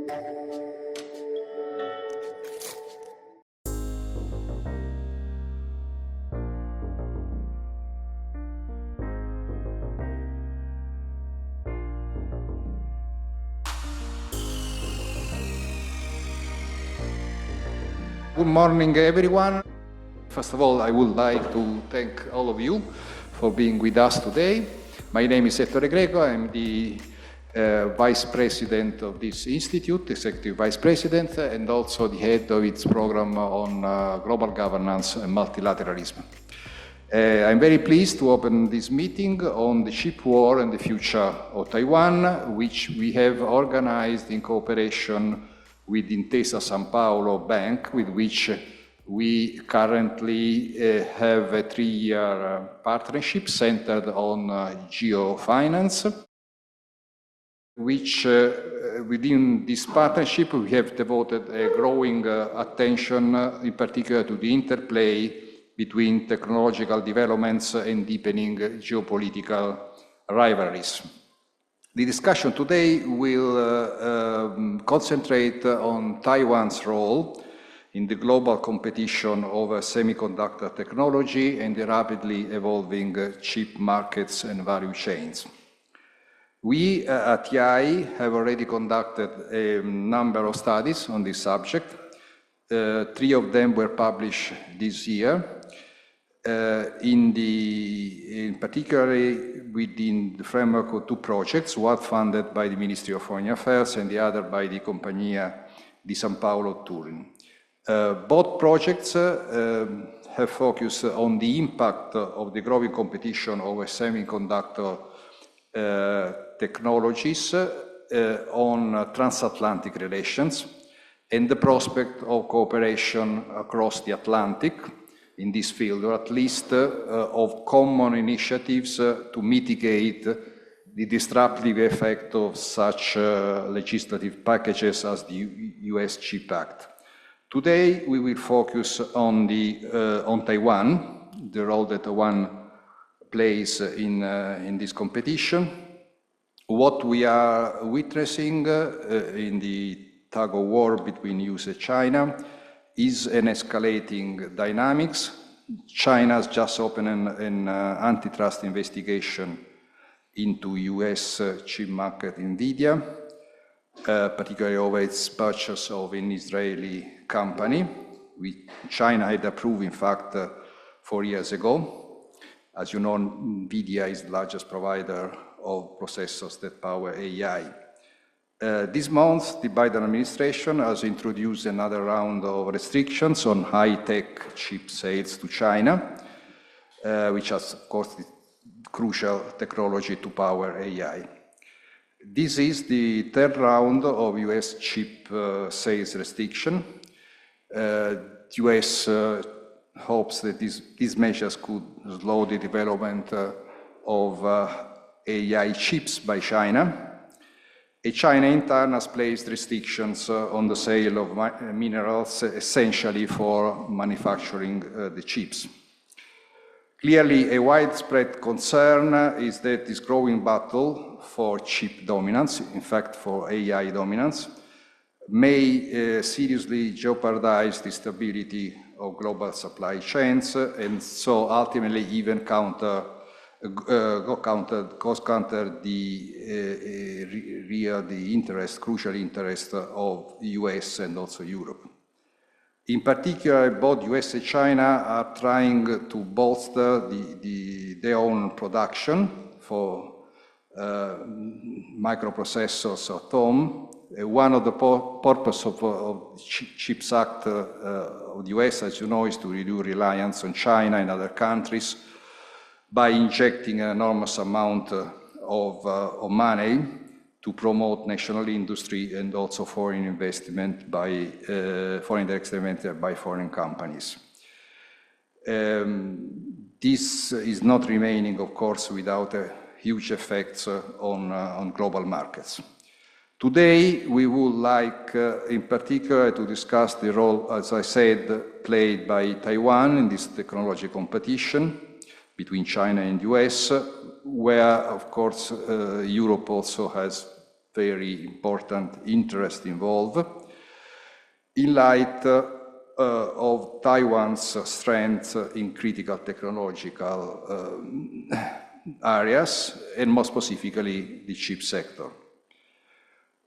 Good morning, everyone. First of all, I would like to thank all of you for being with us today. My name is Ettore Greco. I'm the Vice President of this institute, Executive Vice President, and also the head of its program on global governance and multilateralism. I'm very pleased to open this meeting on the Chip War and the future of Taiwan, which we have organized in cooperation with Intesa Sanpaolo Bank, with which we currently have a 3-year partnership centered on geofinance, which within this partnership we have devoted a growing attention in particular to the interplay between technological developments and deepening geopolitical rivalries. The discussion today will concentrate on Taiwan's role in the global competition over semiconductor technology and the rapidly evolving chip markets and value chains. We at TI have already conducted a number of studies on this subject. 3 of them were published this year. In particular within the framework of 2 projects, one funded by the Ministry of Foreign Affairs and the other by the Compagnia di San Paolo Turin. Both projects have focused on the impact of the growing competition over semiconductor technologies on transatlantic relations and the prospect of cooperation across the Atlantic in this field, or at least of common initiatives to mitigate the disruptive effect of such legislative packages as the US Chip Act. Today, we will focus on Taiwan, the role that Taiwan plays in this competition, what we are witnessing in the tug-of-war between US and China is an escalating dynamics. China has just opened an antitrust investigation into US chip market NVIDIA, particularly over its purchase of an Israeli company, which China had approved, in fact, 4 years ago. As you know, NVIDIA is the largest provider of processors that power AI. This month, the Biden administration has introduced another round of restrictions on high-tech chip sales to China, which has, of course, the crucial technology to power AI. This is the 3rd round of US chip sales restriction. US hopes that these measures could slow the development of AI chips by China. China in turn has placed restrictions on the sale of minerals essentially for manufacturing the chips. Clearly, a widespread concern is that this growing battle for chip dominance, in fact for AI dominance, may seriously jeopardize the stability of global supply chains and so ultimately even counter the crucial interest of the US and also Europe. In particular, both US and China are trying to bolster their own production for microprocessors at home. One of the purposes of the CHIPS Act of the US, as you know, is to reduce reliance on China and other countries by injecting an enormous amount of money to promote national industry and also foreign investment by foreign direct investment by foreign companies. This is not remaining, of course, without huge effects on global markets. Today, we would like, in particular, to discuss the role, as I said, played by Taiwan in this technology competition between China and US, where, of course, Europe also has very important interest involved, in light of Taiwan's strength in critical technological areas, and more specifically the chip sector.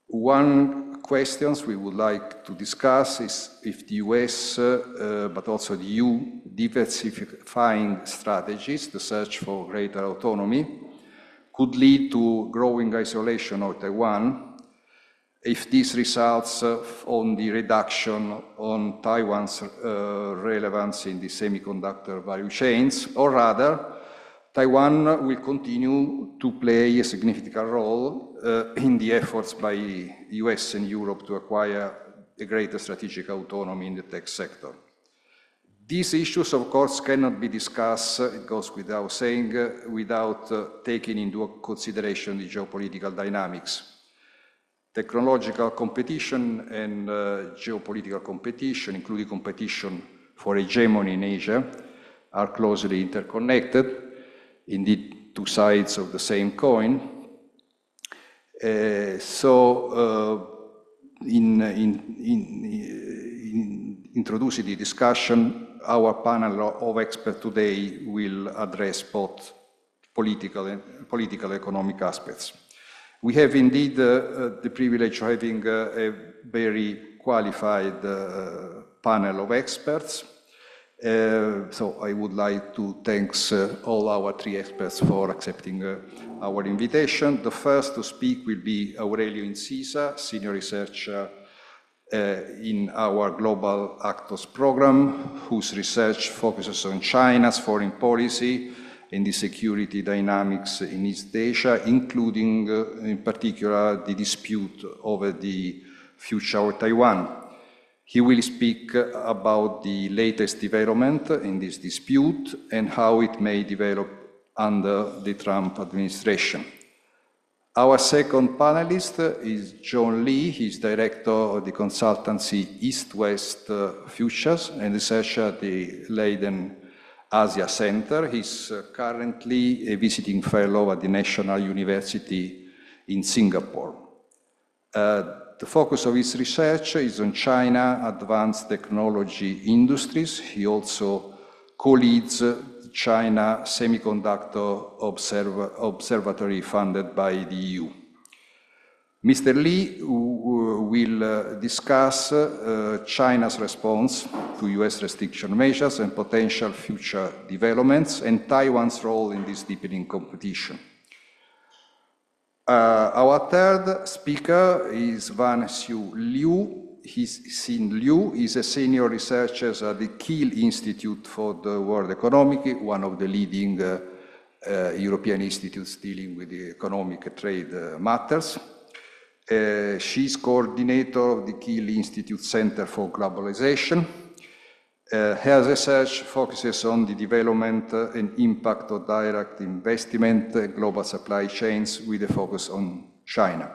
One question we would like to discuss is if the US, but also the EU, diversifying strategies, the search for greater autonomy, could lead to growing isolation of Taiwan, if this results on the reduction on Taiwan's relevance in the semiconductor value chains, or rather, Taiwan will continue to play a significant role in the efforts by US and Europe to acquire a greater strategic autonomy in the tech sector. These issues, of course, cannot be discussed, it goes without saying, without taking into consideration the geopolitical dynamics. Technological competition and geopolitical competition, including competition for hegemony in Asia, are closely interconnected, indeed two sides of the same coin. In introducing the discussion, our panel of experts today will address both political and economic aspects. We have indeed the privilege of having a very qualified panel of experts. So I would like to thank all our three experts for accepting our invitation. The first to speak will be Aurelio Incisa, Senior Researcher in our Global Actors Program, whose research focuses on China's foreign policy and the security dynamics in East Asia, including, in particular, the dispute over the future of Taiwan. He will speak about the latest development in this dispute and how it may develop under the Trump administration. Our second panelist is John Lee. He's director of the consultancy East-West Futures and researcher at the Leiden Asia Center. He's currently a visiting fellow at the National University in Singapore. The focus of his research is on China advanced technology industries. He also co-leads China Semiconductor Observatory funded by the EU. Mr. Li will discuss China's response to US restriction measures and potential future developments and Taiwan's role in this deepening competition. Our third speaker is Van-Xiu Liu. Xin Liu is a senior researcher at the Kiel Institute for the World Economy, one of the leading European institutes dealing with the economic trade matters. She's coordinator of the Kiel Institute Center for Globalization. Her research focuses on the development and impact of direct investment and global supply chains with a focus on China.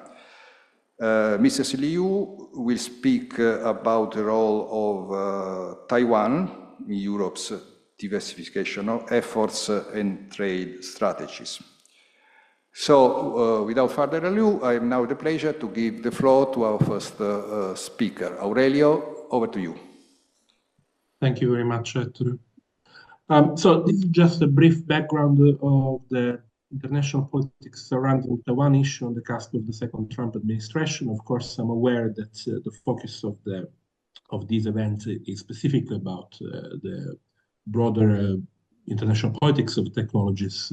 Mrs. Liu will speak about the role of Taiwan in Europe's diversification of efforts and trade strategies. So, without further ado, I have now the pleasure to give the floor to our first speaker. Aurelio, over to you. Thank you very much, Ettore. So this is just a brief background of the international politics surrounding the Taiwan issue on the cusp of the second Trump administration. Of course, I'm aware that the focus of these events is specifically about the broader international politics of technologies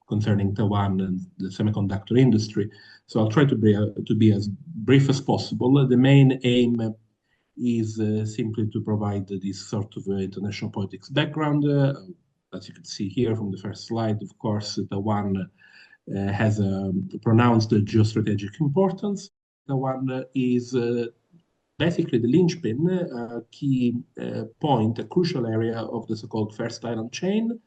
concerning Taiwan and the semiconductor industry. So I'll try to be as brief as possible. The main aim is simply to provide this sort of international politics background. As you can see here from the first slide, of course, Taiwan has a pronounced geostrategic importance. Taiwan is basically the linchpin, a key point, a crucial area of the so-called First Island chain.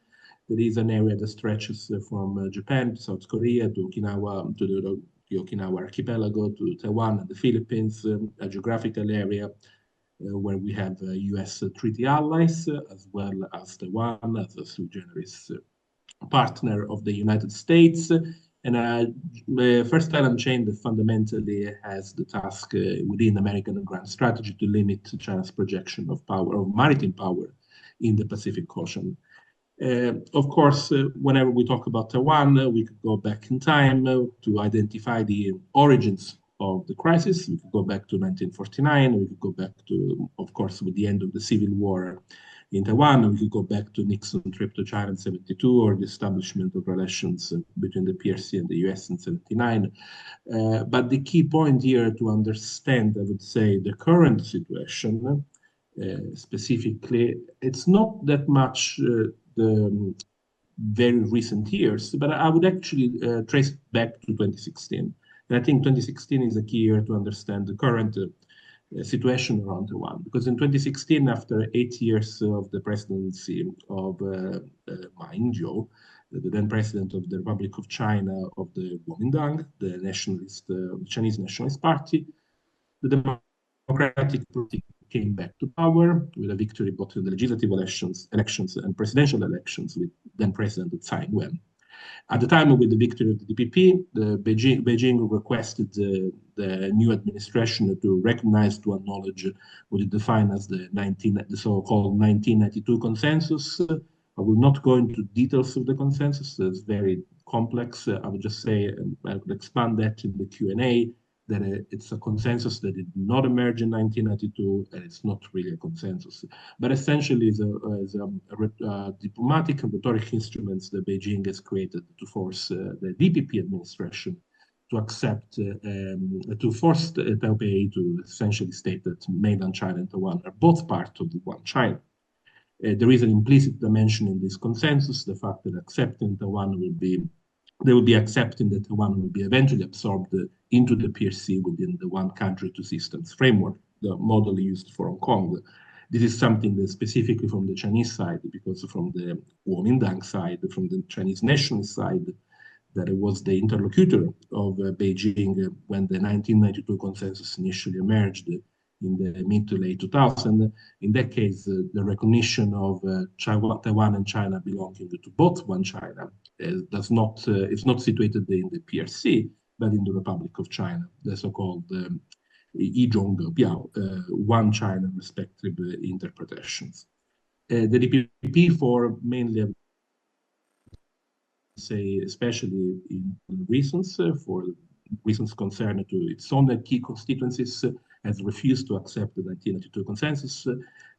There is an area that stretches from Japan to South Korea to Okinawa, to the Okinawa archipelago, to Taiwan and the Philippines, a geographical area where we have US treaty allies, as well as Taiwan as a sui generis partner of the United States. And the first island chain that fundamentally has the task within American grand strategy to limit China's projection of power, of maritime power in the Pacific Ocean. Of course, whenever we talk about Taiwan, we could go back in time to identify the origins of the crisis. We could go back to 1949. We could go back to, of course, with the end of the Civil War in Taiwan. We could go back to Nixon's trip to China in 72 or the establishment of relations between the PRC and the US in 79. But the key point here to understand, I would say, the current situation specifically, it's not that much the very recent years, but I would actually trace it back to 2016. And I think 2016 is a key year to understand the current situation around Taiwan. Because in 2016, after 8 years of the presidency of Ma Ying-jeou, the then president of the Republic of China of the Kuomintang, the nationalist, Chinese Nationalist Party, the Democratic Party came back to power with a victory both in the legislative elections and presidential elections with then President Tsai Ing-wen. At the time with the victory of the DPP, Beijing requested the new administration to recognize, to acknowledge what it defined as the so-called 1992 consensus. I will not go into details of the consensus. It's very complex. I would just say, and I would expand that in the Q&A, that it's a consensus that did not emerge in 1992, and it's not really a consensus. But essentially, it's a diplomatic and rhetoric instruments that Beijing has created to force the DPP administration to accept, to force Taipei to essentially state that mainland China and Taiwan are both part of the one China. There is an implicit dimension in this consensus, the fact that accepting Taiwan will be they will be accepting that Taiwan will be eventually absorbed into the PRC within the one country, two systems framework, the model used for Hong Kong. This is something that specifically from the Chinese side, because from the Kuomintang side, from the Chinese nationalist side, that it was the interlocutor of Beijing when the 1992 consensus initially emerged in the mid to late 2000. In that case, the recognition of Taiwan and China belonging to both one China it's not situated in the PRC, but in the Republic of China, the so-called one China respective interpretations. The DPP for mainly, say, especially in reasons for reasons concerned to its own key constituencies, has refused to accept the 1992 consensus,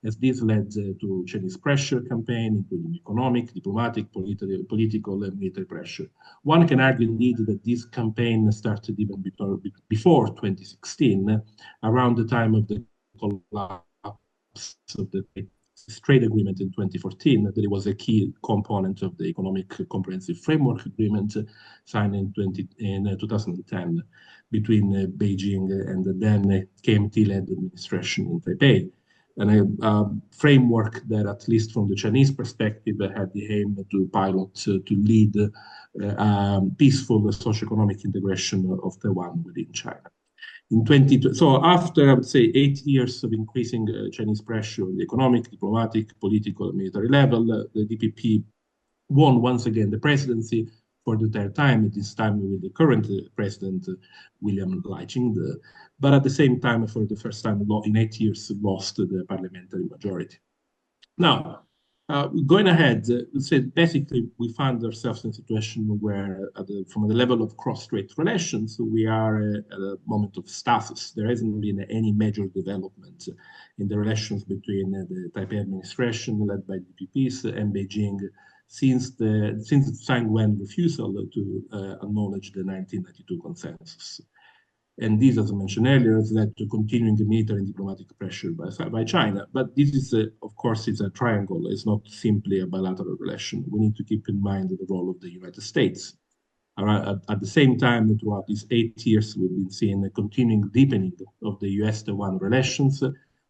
as this led to Chinese pressure campaign, including economic, diplomatic, political, and military pressure. One can argue indeed that this campaign started even before 2016, around the time of the collapse of the trade agreement in 2014, that it was a key component of the economic comprehensive framework agreement signed in 2010 between Beijing and the then KMT-led administration in Taipei. And a framework that, at least from the Chinese perspective, had the aim to pilot, to lead peaceful socioeconomic integration of Taiwan within China. So after, I would say, 8 years of increasing Chinese pressure on the economic, diplomatic, political, and military level, the DPP won once again the presidency for the third time, at this time with the current president, William Lai-ching, but at the same time, for the first time in 8 years, lost the parliamentary majority. Now, going ahead, let's say basically we find ourselves in a situation where, from the level of cross-strait relations, we are at a moment of stasis. There hasn't been any major development in the relations between the Taipei administration, led by DPPs, and Beijing since Tsai Ing-wen refusal to acknowledge the 1992 consensus. And this, as I mentioned earlier, has led to continuing military and diplomatic pressure by China. But this is, of course, it's a triangle. It's not simply a bilateral relation. We need to keep in mind the role of the United States. At the same time, throughout these 8 years, we've been seeing a continuing deepening of the US-Taiwan relations,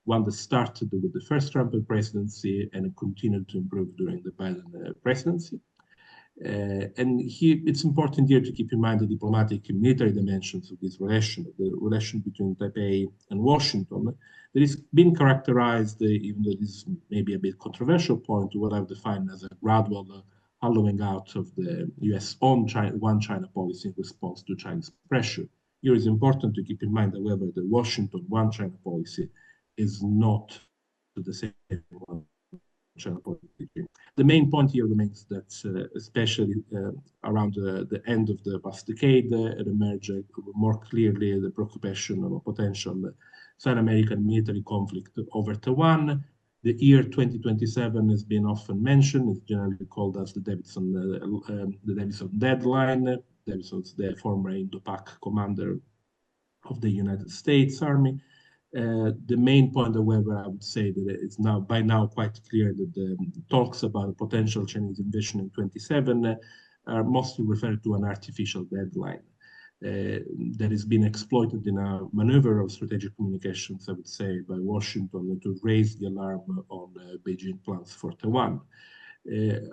one that started with the first Trump presidency and continued to improve during the Biden presidency. And here, it's important here to keep in mind the diplomatic and military dimensions of this relation, the relation between Taipei and Washington, that has been characterized, even though this may be a bit controversial point, to what I've defined as a gradual hollowing out of the US own one China policy in response to Chinese pressure. Here it's important to keep in mind, however, the Washington one China policy is not the same one China policy. The main point here remains that, especially around the end of the past decade, it emerged more clearly the preoccupation of a potential Sino-American military conflict over Taiwan. The year 2027 has been often mentioned. It's generally called as the Davidson deadline. Davidson's the former Indo-Pac commander of the United States Army. The main point, however, I would say that it's by now quite clear that the talks about a potential Chinese invasion in 27 are mostly referred to an artificial deadline that has been exploited in a maneuver of strategic communications, I would say, by Washington to raise the alarm on Beijing plans for Taiwan.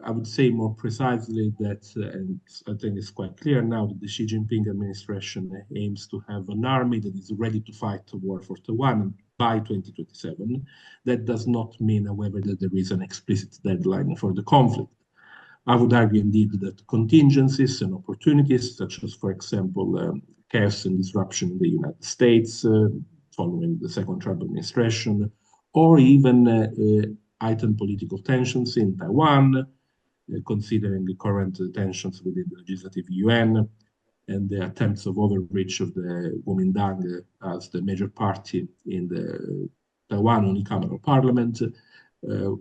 I would say more precisely that, and I think it's quite clear now, that the Xi Jinping administration aims to have an army that is ready to fight a war for Taiwan by 2027. That does not mean, however, that there is an explicit deadline for the conflict. I would argue indeed that contingencies and opportunities, such as, for example, chaos and disruption in the United States following the second Trump administration, or even heightened political tensions in Taiwan, considering the current tensions within the legislative UN and the attempts of overreach of the Kuomintang as the major party in the Taiwan unicameral parliament,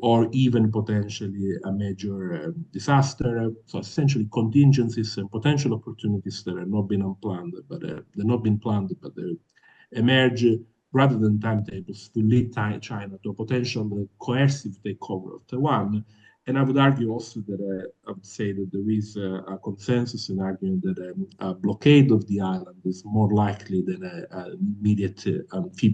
or even potentially a major disaster. So essentially contingencies and potential opportunities that have not been unplanned, but they're not been planned, but they emerge rather than timetables to lead China to a potential coercive takeover of Taiwan. And I would argue also that I would say that there is a consensus in arguing that a blockade of the island is more likely than an immediate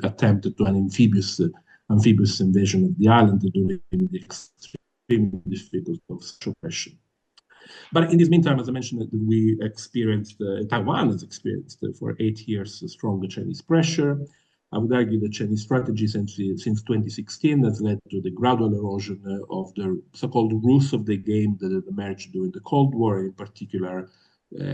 attempt to an amphibious invasion of the island during the extremely difficult oppression. But in this meantime, as I mentioned, we experienced, Taiwan has experienced for 8 years strong Chinese pressure. I would argue the Chinese strategy since 2016 has led to the gradual erosion of the so-called rules of the game that emerged during the Cold War, in particular,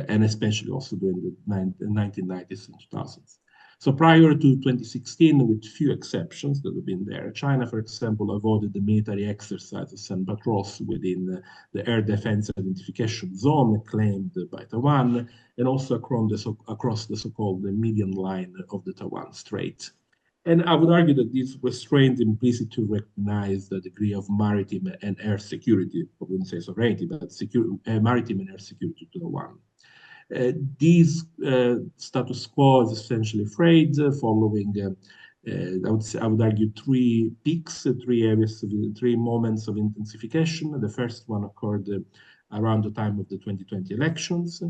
and especially also during the 1990s and 2000s. So prior to 2016, with few exceptions that have been there, China, for example, avoided the military exercises and patrols within the air defense identification zone claimed by Taiwan, and also across the so-called median line of the Taiwan Strait. And I would argue that these restraints implicitly recognize the degree of maritime and air security, I wouldn't say sovereignty, but maritime and air security to Taiwan. This status quo is essentially frayed following, I would argue, three peaks, three moments of intensification. The first one occurred around the time of the 2020 elections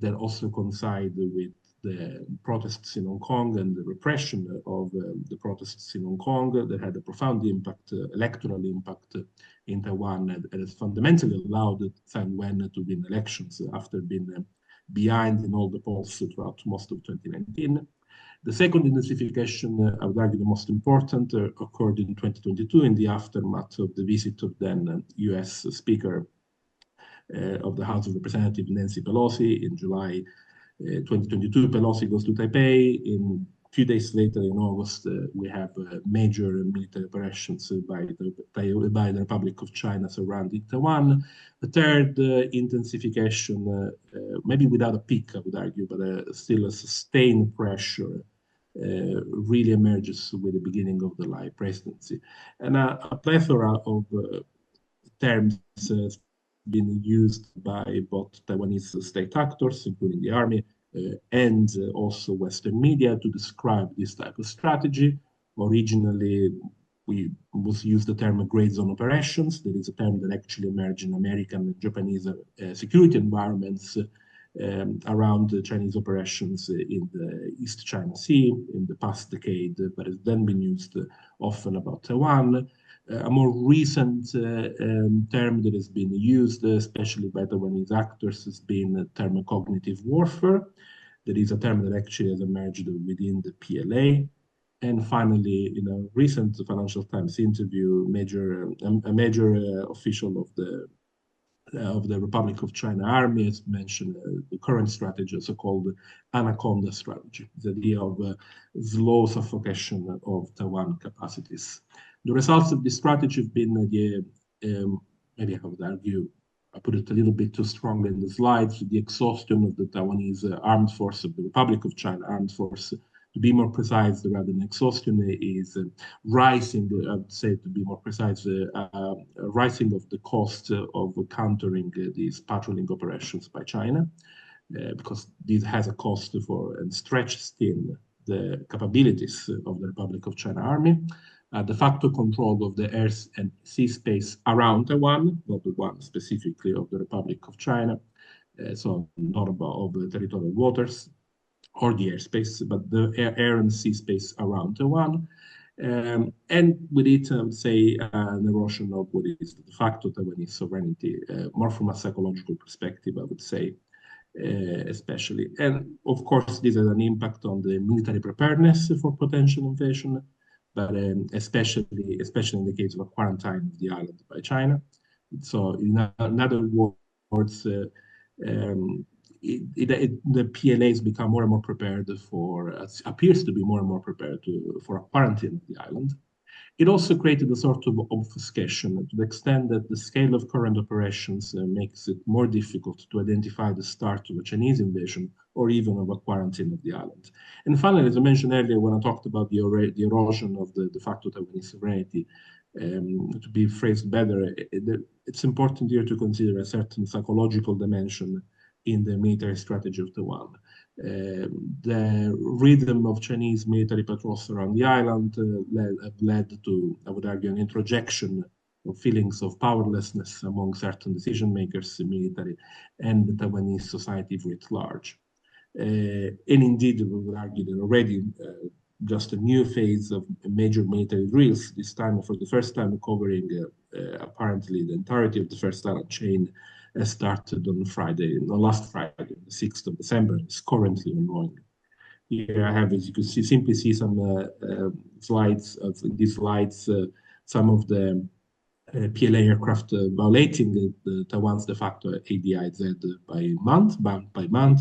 that also coincide with the protests in Hong Kong and the repression of the protests in Hong Kong that had a profound impact, electoral impact in Taiwan, and has fundamentally allowed Tsai Ing-wen to win elections after being behind in all the polls throughout most of 2019. The second intensification, I would argue the most important, occurred in 2022 in the aftermath of the visit of then US Speaker of the House of Representatives, Nancy Pelosi. In July 2022, Pelosi goes to Taipei. In a few days later, in August, we have major military operations by the Republic of China surrounding Taiwan. The third intensification, maybe without a peak, I would argue, but still a sustained pressure really emerges with the beginning of the Lai presidency. And a plethora of terms been used by both Taiwanese state actors, including the army, and also Western media to describe this type of strategy. Originally, we used the term gray zone operations. That is a term that actually emerged in American and Japanese security environments around the Chinese operations in the East China Sea in the past decade, but has then been used often about Taiwan. A more recent term that has been used, especially by Taiwanese actors, has been thermocognitive warfare. That is a term that actually has emerged within the PLA. And finally, in a recent Financial Times interview, a major official of the of the Republic of China Army, as mentioned, the current strategy, so-called Anaconda strategy, the idea of slow suffocation of Taiwan capacities. The results of this strategy have been maybe I would argue, I put it a little bit too strongly in the slides, the exhaustion of the Taiwanese armed force of the Republic of China armed force. To be more precise, rather than exhaustion, is rising, I would say, to be more precise, rising of the cost of countering these patrolling operations by China, because this has a cost for and stretches thin the capabilities of the Republic of China Army. De facto control of the air and sea space around Taiwan, not the one specifically of the Republic of China, so not about the territorial waters or the airspace, but the air and sea space around Taiwan. And with it, I would say, an erosion of what is de facto Taiwanese sovereignty, more from a psychological perspective, I would say, especially. And of course, this has an impact on the military preparedness for potential invasion, but especially in the case of a quarantine of the island by China. So in other words, the PLAs become more and more prepared appears to be more and more prepared for a quarantine of the island. It also created a sort of obfuscation to the extent that the scale of current operations makes it more difficult to identify the start of a Chinese invasion or even of a quarantine of the island. And finally, as I mentioned earlier, when I talked about the erosion of the de facto Taiwanese sovereignty, to be phrased better, it's important here to consider a certain psychological dimension in the military strategy of Taiwan. The rhythm of Chinese military patrols around the island led to, I would argue, an introjection of feelings of powerlessness among certain decision makers, military, and the Taiwanese society writ large. And indeed, we would argue that already just a new phase of major military drills, this time for the first time covering apparently the entirety of the first island chain, started on last Friday, the 6th of December. It's currently ongoing. Here I have, as you can see, simply see some slides. In these slides, some of the PLA aircraft violating Taiwan's de facto ADIZ by month,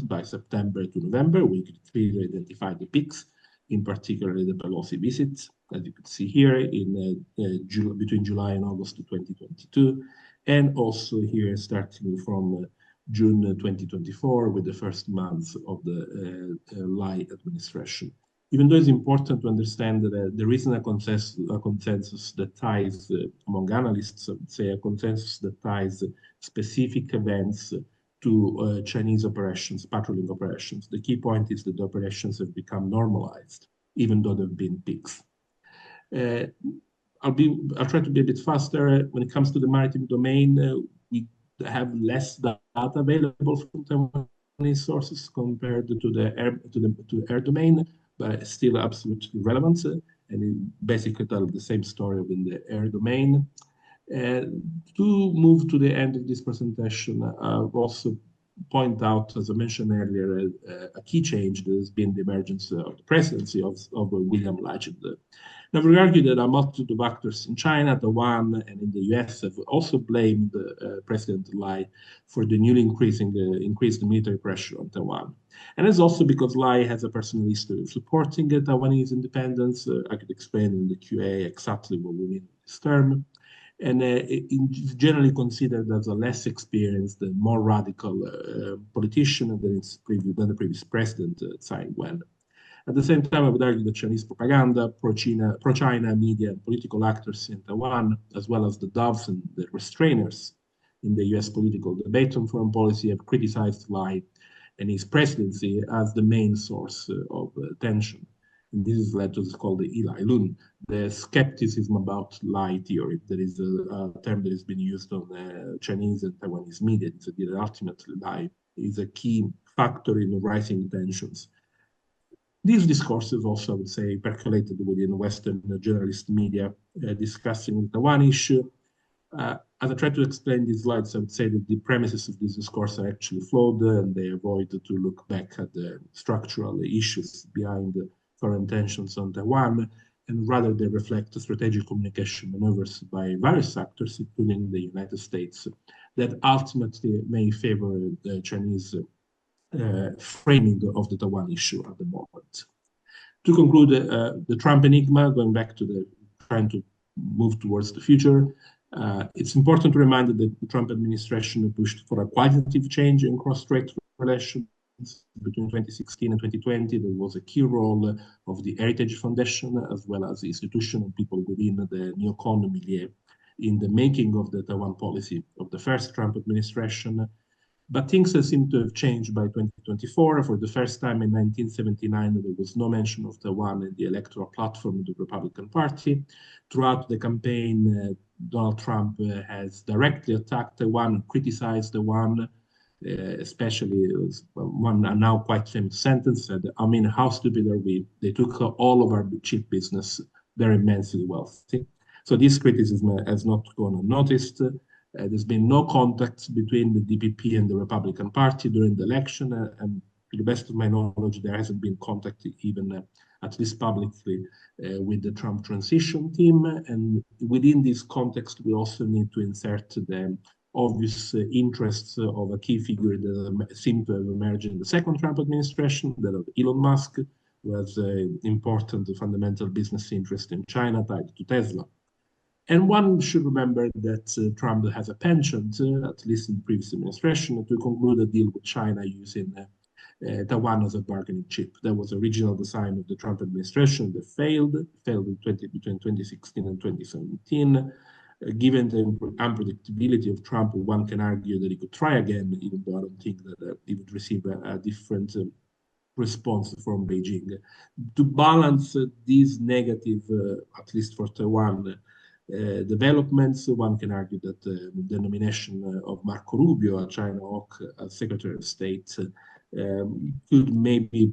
by September to November. We could clearly identify the peaks, in particular the Pelosi visits, as you can see here, in between July and August of 2022. And also here, starting from June 2024, with the first months of the Lai administration. Even though it's important to understand that there isn't a consensus that ties, among analysts, I would say, a consensus that ties specific events to Chinese operations, patrolling operations. The key point is that the operations have become normalized, even though there have been peaks. I'll try to be a bit faster. When it comes to the maritime domain, we have less data available from Taiwanese sources compared to the air domain, but still absolutely relevant, and it basically tells the same story in the air domain. To move to the end of this presentation, I'll also point out, as I mentioned earlier, a key change that has been the emergence of the presidency of William Lai. Now, we argue that a multitude of actors in China, Taiwan, and in the US have also blamed President Lai for the newly increased military pressure on Taiwan. And it's also because Lai has a personal history of supporting Taiwanese independence. I could explain in the QA exactly what we mean with this term. And it's generally considered as a less experienced and more radical politician than the previous president, Tsai Ing-wen. At the same time, I would argue that Chinese propaganda, pro-China media, and political actors in Taiwan, as well as the doves and the restrainers in the US political debate on foreign policy, have criticized Lai and his presidency as the main source of tension. And this has led to what's called the Eli Lun, the skepticism about Lai theory. That is a term that has been used on Chinese and Taiwanese media. It's a that ultimately Lai is a key factor in the rising tensions. These discourses also, I would say, percolated within Western journalist media discussing the Taiwan issue. As I try to explain these slides, I would say that the premises of this discourse are actually flawed, and they avoid to look back at the structural issues behind the foreign tensions on Taiwan, and rather they reflect the strategic communication maneuvers by various actors, including the United States, that ultimately may favor the Chinese framing of the Taiwan issue at the moment. To conclude, the Trump enigma, going back to the trying to move towards the future, it's important to remind that the Trump administration pushed for a qualitative change in cross-strait relations between 2016 and 2020. There was a key role of the Heritage Foundation, as well as the institutional people within the neocon milieu in the making of the Taiwan policy of the first Trump administration. But things seem to have changed by 2024. For the first time in 1979, there was no mention of Taiwan in the electoral platform of the Republican Party. Throughout the campaign, Donald Trump has directly attacked Taiwan, criticized Taiwan, especially one now quite famous sentence said, I mean, how stupid are we? They took all of our cheap business. They're immensely wealthy. So this criticism has not gone unnoticed. There's been no contact between the DPP and the Republican Party during the election, and to the best of my knowledge, there hasn't been contact even, at least publicly, with the Trump transition team. And within this context, we also need to insert the obvious interests of a key figure that seemed to have emerged in the second Trump administration, that of Elon Musk, who has an important fundamental business interest in China tied to Tesla. And one should remember that Trump has a penchant, at least in the previous administration, to conclude a deal with China using Taiwan as a bargaining chip. That was the original design of the Trump administration that failed between 2016 and 2017. Given the unpredictability of Trump, one can argue that he could try again, even though I don't think that he would receive a different response from Beijing. To balance these negative, at least for Taiwan, developments, one can argue that the nomination of Marco Rubio, a China hawk, as Secretary of State, could maybe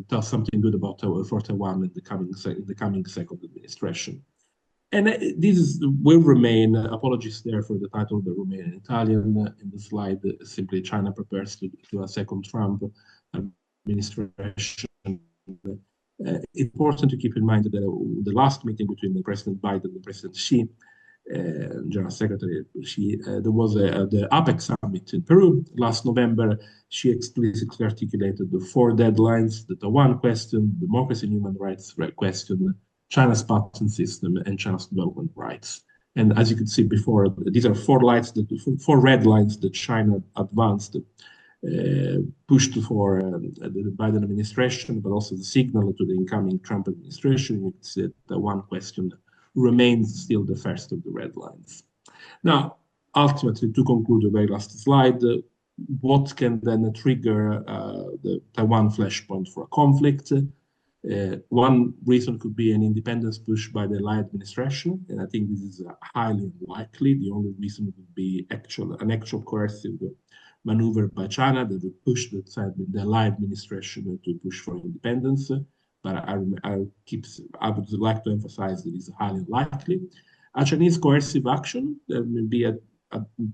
tell something good about for Taiwan in the coming second administration. And this will remain, apologies there for the title that remain in Italian in the slide, simply China prepares to a second Trump administration. Important to keep in mind that the last meeting between President Biden and President Xi, General Secretary Xi, there was the APEC summit in Peru last November. She explicitly articulated the four deadlines: the Taiwan question, democracy and human rights question, China's patent system, and China's development rights. And as you could see before, these are four red lines that China advanced, pushed for the Biden administration, but also the signal to the incoming Trump administration. It's the one question remains still the first of the red lines. Now, ultimately, to conclude the very last slide, what can then trigger the Taiwan flashpoint for a conflict? One reason could be an independence push by the Lai administration, and I think this is highly unlikely. The only reason would be an actual coercive maneuver by China that would push the Lai administration to push for independence. But I would like to emphasize that it's highly unlikely. A Chinese coercive action, there may be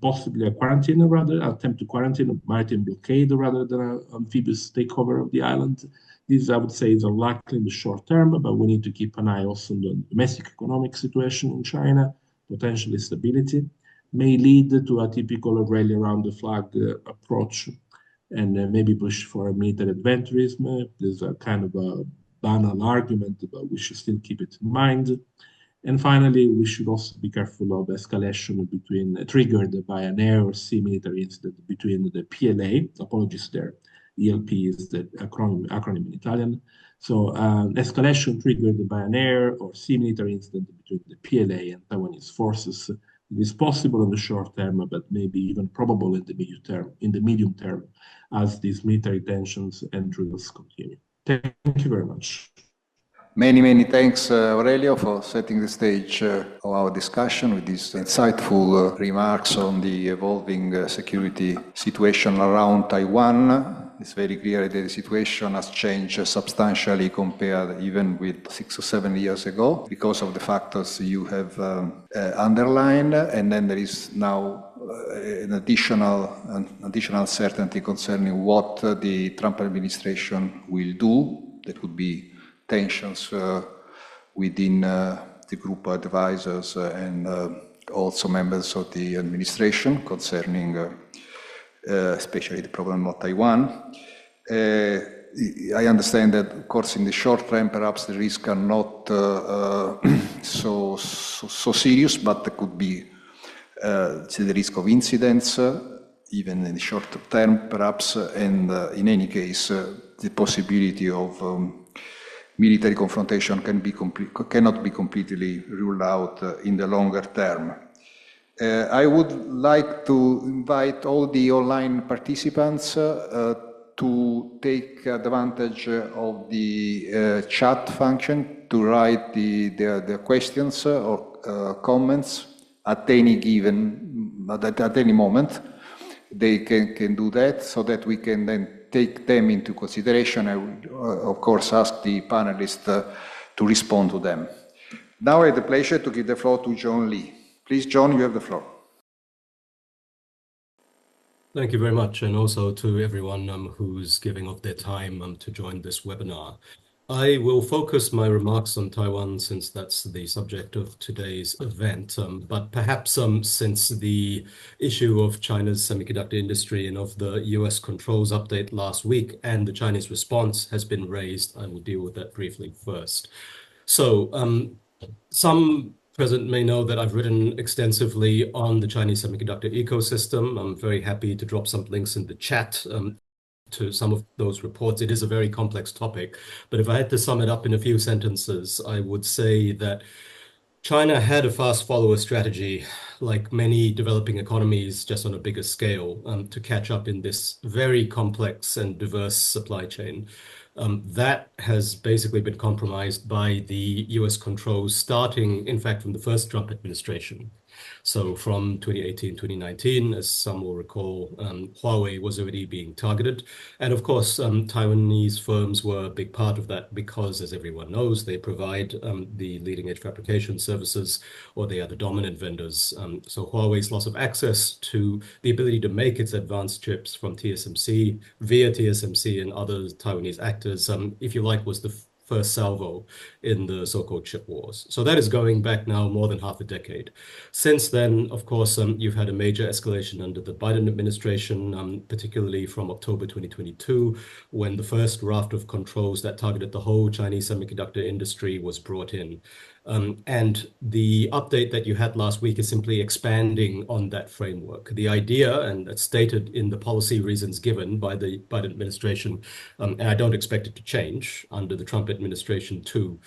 possibly a quarantine, rather, attempt to quarantine, a maritime blockade rather than an amphibious takeover of the island. This, I would say, is unlikely in the short term, but we need to keep an eye also on the domestic economic situation in China, potentially stability. May lead to a typical rally around the flag approach and maybe push for military adventurism. There's a kind of a banal argument, but we should still keep it in mind. And finally, we should also be careful of escalation triggered by an air or sea military incident between the PLA, apologies there, ELP is the acronym in Italian. So escalation triggered by an air or sea military incident between the PLA and Taiwanese forces. It is possible in the short term, but maybe even probable in the medium term, as these military tensions and drills continue. Thank you very much. Many thanks, Aurelio, for setting the stage of our discussion with these insightful remarks on the evolving security situation around Taiwan. It's very clear that the situation has changed substantially compared even with 6 or 7 years ago because of the factors you have underlined. And then there is now an additional certainty concerning what the Trump administration will do. There could be tensions within the group of advisors and also members of the administration concerning especially the problem of Taiwan. I understand that, of course, in the short term, perhaps the risks are not so serious, but there could be the risk of incidents, even in the short term, perhaps, and in any case, the possibility of military confrontation cannot be completely ruled out in the longer term. I would like to invite all the online participants to take advantage of the chat function to write their questions or comments at any moment. They can do that so that we can then take them into consideration. I would, of course, ask the panelists to respond to them. Now I have the pleasure to give the floor to John Lee. Please, John, you have the floor. Thank you very much, and also to everyone who's giving up their time to join this webinar. I will focus my remarks on Taiwan since that's the subject of today's event, but perhaps since the issue of China's semiconductor industry and of the US controls update last week and the Chinese response has been raised, I will deal with that briefly first. So some present may know that I've written extensively on the Chinese semiconductor ecosystem. I'm very happy to drop some links in the chat to some of those reports. It is a very complex topic, but if I had to sum it up in a few sentences, I would say that China had a fast follower strategy, like many developing economies, just on a bigger scale, to catch up in this very complex and diverse supply chain. That has basically been compromised by the US controls starting, in fact, from the first Trump administration. So from 2018, 2019, as some will recall, Huawei was already being targeted. And of course, Taiwanese firms were a big part of that because, as everyone knows, they provide the leading edge fabrication services, or they are the dominant vendors. So Huawei's loss of access to the ability to make its advanced chips from TSMC, via TSMC and other Taiwanese actors, if you like, was the first salvo in the so-called chip wars. So that is going back now more than half a decade. Since then, of course, you've had a major escalation under the Biden administration, particularly from October 2022, when the first raft of controls that targeted the whole Chinese semiconductor industry was brought in. And the update that you had last week is simply expanding on that framework. The idea, and that's stated in the policy reasons given by the Biden administration, and I don't expect it to change under the Trump administration too,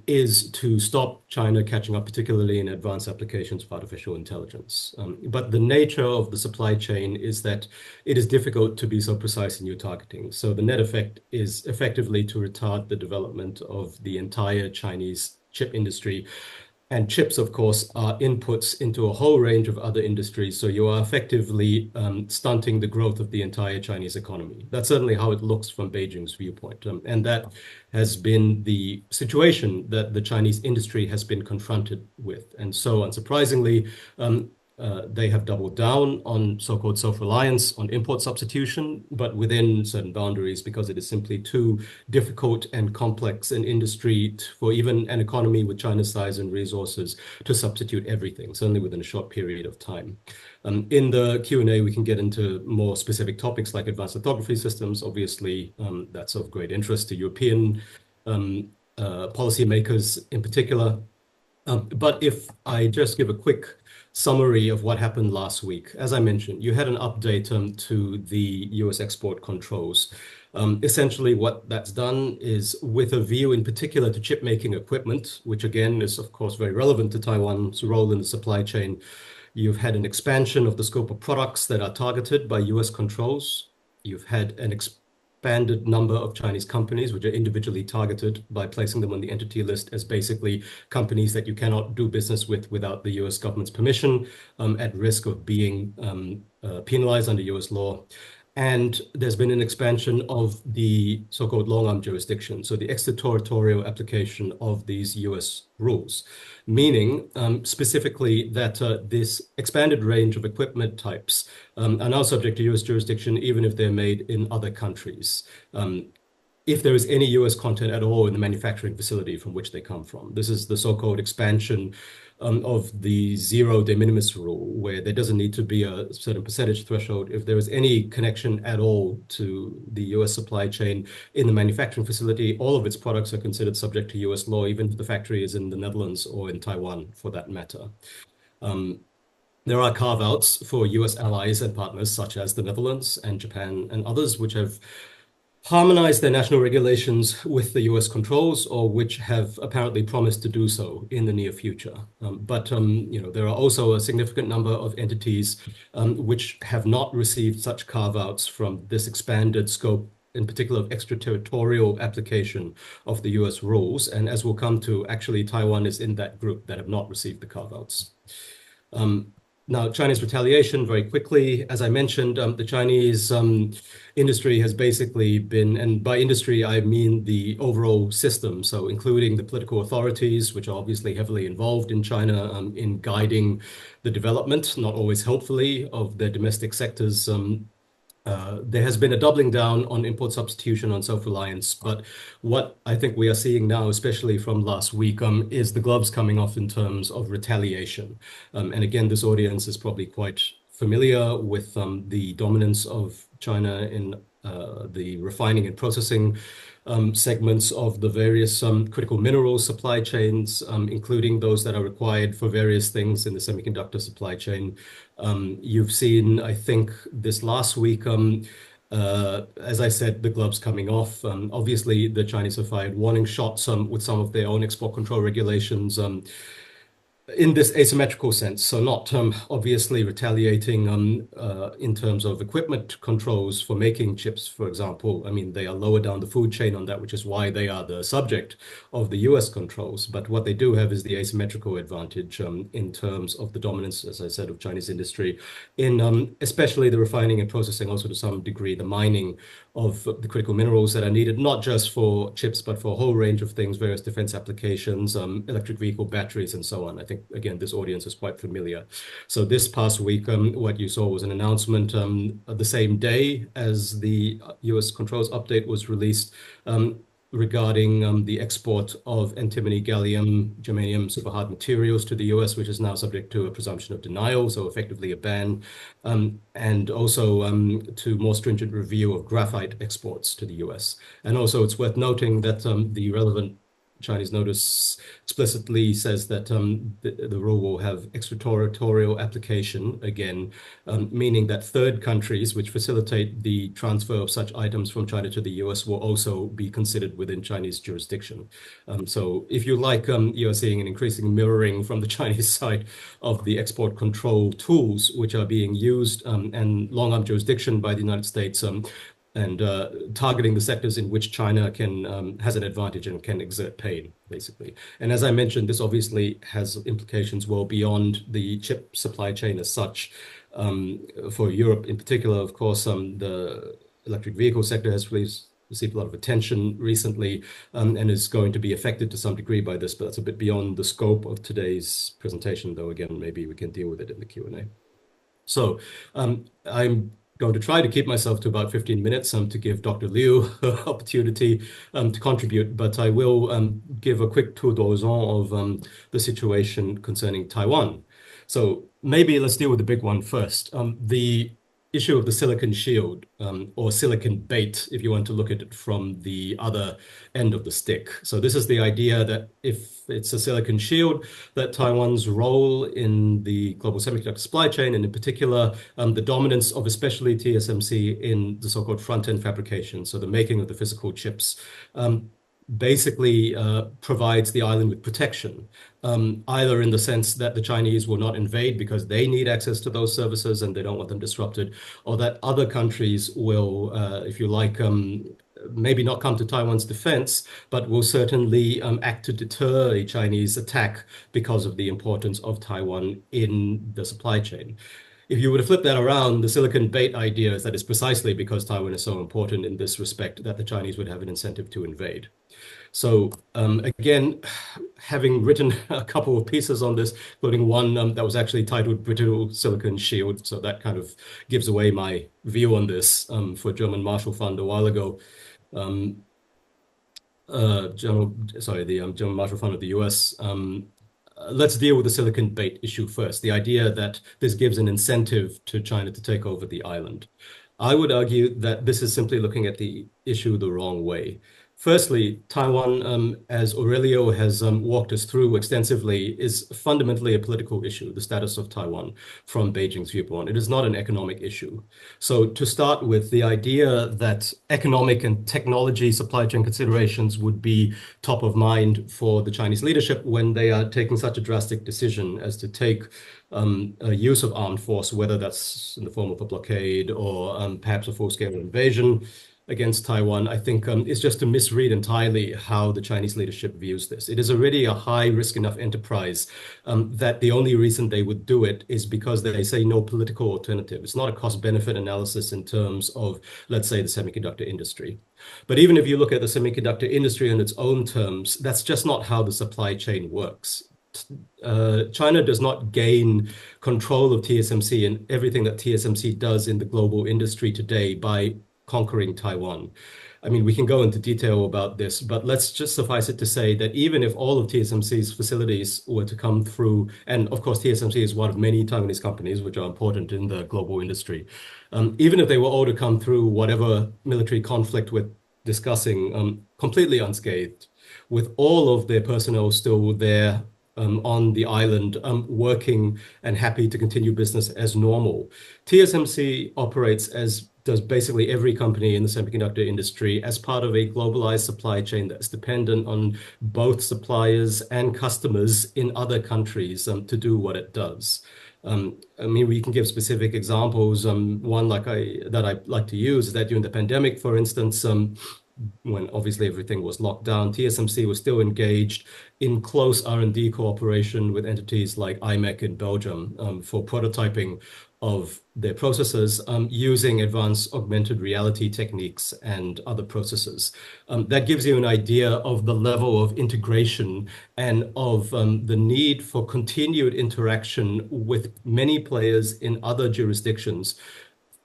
is to stop China catching up, particularly in advanced applications of artificial intelligence. But the nature of the supply chain is that it is difficult to be so precise in your targeting. So the net effect is effectively to retard the development of the entire Chinese chip industry. And chips, of course, are inputs into a whole range of other industries. So you are effectively stunting the growth of the entire Chinese economy. That's certainly how it looks from Beijing's viewpoint. And that has been the situation that the Chinese industry has been confronted with. And so, unsurprisingly, they have doubled down on so-called self-reliance, on import substitution, but within certain boundaries, because it is simply too difficult and complex an industry for even an economy with China's size and resources to substitute everything, certainly within a short period of time. In the Q&A, we can get into more specific topics like advanced lithography systems. Obviously, that's of great interest to European policymakers in particular. But if I just give a quick summary of what happened last week. As I mentioned, you had an update to the US export controls. Essentially, what that's done is, with a view in particular to chip making equipment, which again is, of course, very relevant to Taiwan's role in the supply chain, you've had an expansion of the scope of products that are targeted by US controls. You've had an expanded number of Chinese companies which are individually targeted by placing them on the entity list as basically companies that you cannot do business with without the US government's permission, at risk of being penalized under US law. And there's been an expansion of the so-called long-arm jurisdiction, so the extraterritorial application of these US rules, meaning specifically that this expanded range of equipment types are now subject to US jurisdiction, even if they're made in other countries. if there is any US content at all in the manufacturing facility from which they come from. This is the so-called expansion of the zero de minimis rule, where there doesn't need to be a certain percentage threshold. If there is any connection at all to the US supply chain in the manufacturing facility, all of its products are considered subject to US law, even if the factory is in the Netherlands or in Taiwan, for that matter. There are carve-outs for US allies and partners such as the Netherlands and Japan and others, which have harmonized their national regulations with the US controls, or which have apparently promised to do so in the near future. But there are also a significant number of entities which have not received such carve-outs from this expanded scope, in particular of extraterritorial application of the US rules. And as we'll come to, actually, Taiwan is in that group that have not received the carve-outs. Now, China's retaliation, very quickly, as I mentioned, the Chinese industry has basically been, and by industry, I mean the overall system, so including the political authorities, which are obviously heavily involved in China in guiding the development, not always helpfully, of their domestic sectors. There has been a doubling down on import substitution, on self-reliance, but what I think we are seeing now, especially from last week, is the gloves coming off in terms of retaliation. And again, this audience is probably quite familiar with the dominance of China in the refining and processing segments of the various critical mineral supply chains, including those that are required for various things in the semiconductor supply chain. You've seen, I think, this last week, as I said, the gloves coming off. Obviously, the Chinese have fired warning shots with some of their own export control regulations in this asymmetrical sense. So not obviously retaliating in terms of equipment controls for making chips, for example. I mean, they are lower down the food chain on that, which is why they are the subject of the US controls. But what they do have is the asymmetrical advantage in terms of the dominance, as I said, of Chinese industry in especially the refining and processing, also to some degree, the mining of the critical minerals that are needed, not just for chips, but for a whole range of things, various defense applications, electric vehicle batteries, and so on. I think, again, this audience is quite familiar. So this past week, what you saw was an announcement the same day as the US controls update was released regarding the export of antimony, gallium, germanium, superhard materials to the US, which is now subject to a presumption of denial, so effectively a ban, and also to more stringent review of graphite exports to the US. And also it's worth noting that the relevant Chinese notice explicitly says that the rule will have extraterritorial application, again, meaning that third countries which facilitate the transfer of such items from China to the US will also be considered within Chinese jurisdiction. So if you like, you're seeing an increasing mirroring from the Chinese side of the export control tools which are being used and long-arm jurisdiction by the United States and targeting the sectors in which China has an advantage and can exert pain, basically. And as I mentioned, this obviously has implications well beyond the chip supply chain as such. For Europe in particular, of course, the electric vehicle sector has received a lot of attention recently and is going to be affected to some degree by this, but that's a bit beyond the scope of today's presentation, though, again, maybe we can deal with it in the Q&A. So I'm going to try to keep myself to about 15 minutes to give Dr. Liu an opportunity to contribute, but I will give a quick tour d'horizon of the situation concerning Taiwan. So maybe let's deal with the big one first. The issue of the silicon shield or silicon bait, if you want to look at it from the other end of the stick. So this is the idea that if it's a silicon shield, that Taiwan's role in the global semiconductor supply chain, and in particular, the dominance of especially TSMC in the so-called front-end fabrication, so the making of the physical chips, basically provides the island with protection, either in the sense that the Chinese will not invade because they need access to those services and they don't want them disrupted, or that other countries will, if you like, maybe not come to Taiwan's defense, but will certainly act to deter a Chinese attack because of the importance of Taiwan in the supply chain. If you were to flip that around, the silicon bait idea is that it's precisely because Taiwan is so important in this respect that the Chinese would have an incentive to invade. So again, having written a couple of pieces on this, including one that was actually titled Brittle Silicon Shield, so that kind of gives away my view on this for German Marshall Fund a while ago. General Marshall Fund of the US. Let's deal with the silicon bait issue first. The idea that this gives an incentive to China to take over the island. I would argue that this is simply looking at the issue the wrong way. Firstly, Taiwan, as Aurelio has walked us through extensively, is fundamentally a political issue, the status of Taiwan from Beijing's viewpoint. It is not an economic issue. So to start with, the idea that economic and technology supply chain considerations would be top of mind for the Chinese leadership when they are taking such a drastic decision as to take a use of armed force, whether that's in the form of a blockade or perhaps a full-scale invasion against Taiwan, I think is just to misread entirely how the Chinese leadership views this. It is already a high risk enough enterprise that the only reason they would do it is because they say no political alternative. It's not a cost-benefit analysis in terms of, let's say, the semiconductor industry. But even if you look at the semiconductor industry in its own terms, that's just not how the supply chain works. China does not gain control of TSMC and everything that TSMC does in the global industry today by conquering Taiwan. I mean, we can go into detail about this, but let's just suffice it to say that even if all of TSMC's facilities were to come through, and of course TSMC is one of many Taiwanese companies which are important in the global industry, even if they were all to come through whatever military conflict we're discussing completely unscathed, with all of their personnel still there on the island, working and happy to continue business as normal. TSMC operates, as does basically every company in the semiconductor industry, as part of a globalized supply chain that's dependent on both suppliers and customers in other countries to do what it does. I mean, we can give specific examples. One that I like to use is that during the pandemic, for instance, when obviously everything was locked down, TSMC was still engaged in close R&D cooperation with entities like IMEC in Belgium for prototyping of their processors using advanced augmented reality techniques and other processes. That gives you an idea of the level of integration and of the need for continued interaction with many players in other jurisdictions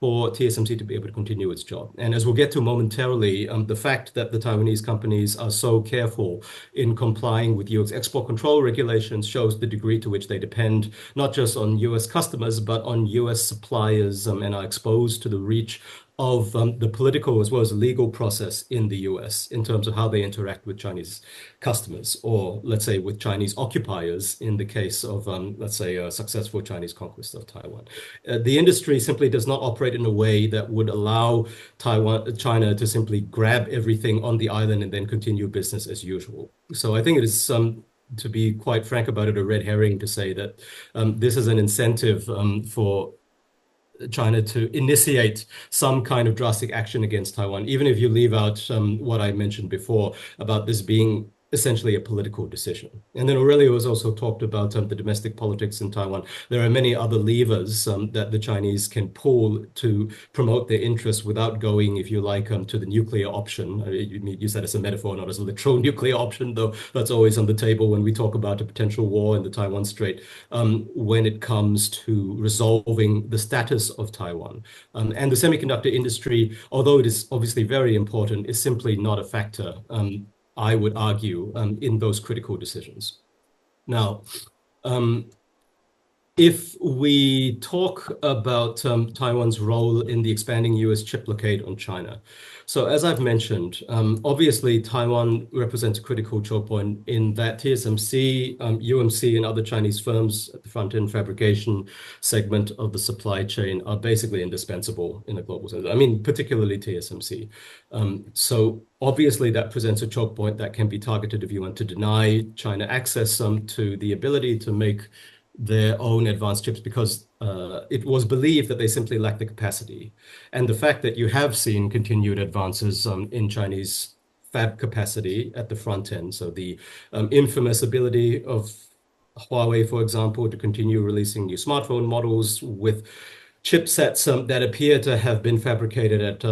for TSMC to be able to continue its job. And as we'll get to momentarily, the fact that the Taiwanese companies are so careful in complying with US export control regulations shows the degree to which they depend not just on US customers, but on US suppliers and are exposed to the reach of the political as well as legal process in the US in terms of how they interact with Chinese customers, or let's say with Chinese occupiers in the case of, let's say, a successful Chinese conquest of Taiwan. The industry simply does not operate in a way that would allow China to simply grab everything on the island and then continue business as usual. So I think it is to be quite frank about it, a red herring to say that this is an incentive for China to initiate some kind of drastic action against Taiwan, even if you leave out what I mentioned before about this being essentially a political decision. And then Aurelio has also talked about the domestic politics in Taiwan. There are many other levers that the Chinese can pull to promote their interests without going, if you like, to the nuclear option. You use that as a metaphor, not as a literal nuclear option, though that's always on the table when we talk about a potential war in the Taiwan Strait, when it comes to resolving the status of Taiwan. And the semiconductor industry, although it is obviously very important, is simply not a factor, I would argue, in those critical decisions. Now, if we talk about Taiwan's role in the expanding US chip blockade on China. So as I've mentioned, obviously Taiwan represents a critical choke point in that TSMC, UMC and other Chinese firms at the front-end fabrication segment of the supply chain are basically indispensable in a global sense. I mean, particularly TSMC. So obviously that presents a choke point that can be targeted if you want to deny China access to the ability to make their own advanced chips, because it was believed that they simply lack the capacity. And the fact that you have seen continued advances in Chinese fab capacity at the front end, so the infamous ability of Huawei, for example, to continue releasing new smartphone models with chipsets that appear to have been fabricated at,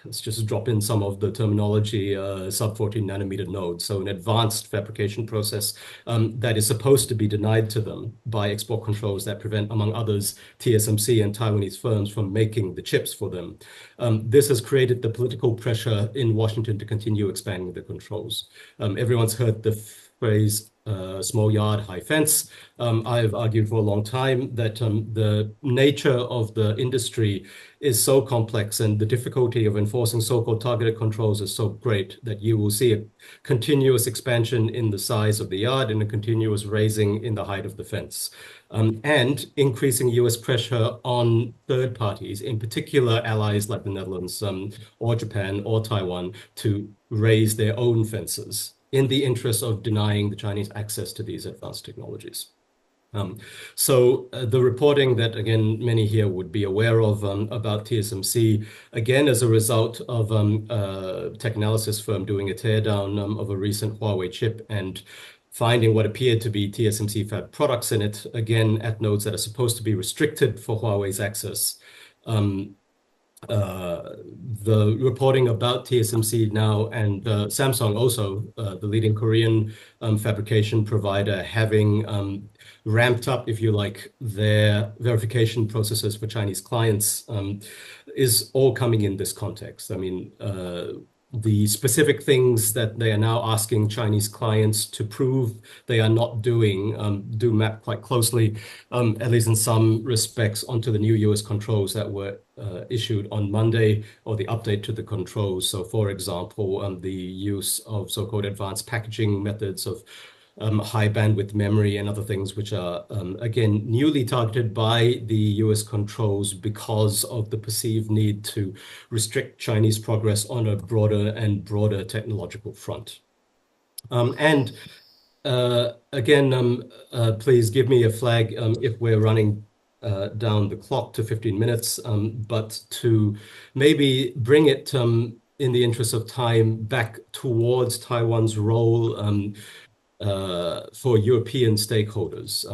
let's just drop in some of the terminology, sub 14 nanometer nodes. So an advanced fabrication process that is supposed to be denied to them by export controls that prevent, among others, TSMC and Taiwanese firms from making the chips for them. This has created the political pressure in Washington to continue expanding the controls. Everyone's heard the phrase small yard, high fence. I've argued for a long time that the nature of the industry is so complex and the difficulty of enforcing so-called targeted controls is so great that you will see a continuous expansion in the size of the yard and a continuous raising in the height of the fence. And increasing US pressure on third parties, in particular allies like the Netherlands or Japan or Taiwan, to raise their own fences in the interest of denying the Chinese access to these advanced technologies. The reporting that, again, many here would be aware of about TSMC, again, as a result of tech analysis firm doing a teardown of a recent Huawei chip and finding what appeared to be TSMC fab products in it, again, at nodes that are supposed to be restricted for Huawei's access. The reporting about TSMC now and Samsung also, the leading Korean fabrication provider, having ramped up, if you like, their verification processes for Chinese clients is all coming in this context. I mean, the specific things that they are now asking Chinese clients to prove they are not doing do map quite closely, at least in some respects, onto the new US controls that were issued on Monday, or the update to the controls. So, for example, the use of so-called advanced packaging methods of high bandwidth memory and other things, which are, again, newly targeted by the US controls because of the perceived need to restrict Chinese progress on a broader and broader technological front. Again, please give me a flag if we're running down the clock to 15 minutes, but to maybe bring it in the interest of time back towards Taiwan's role for European stakeholders.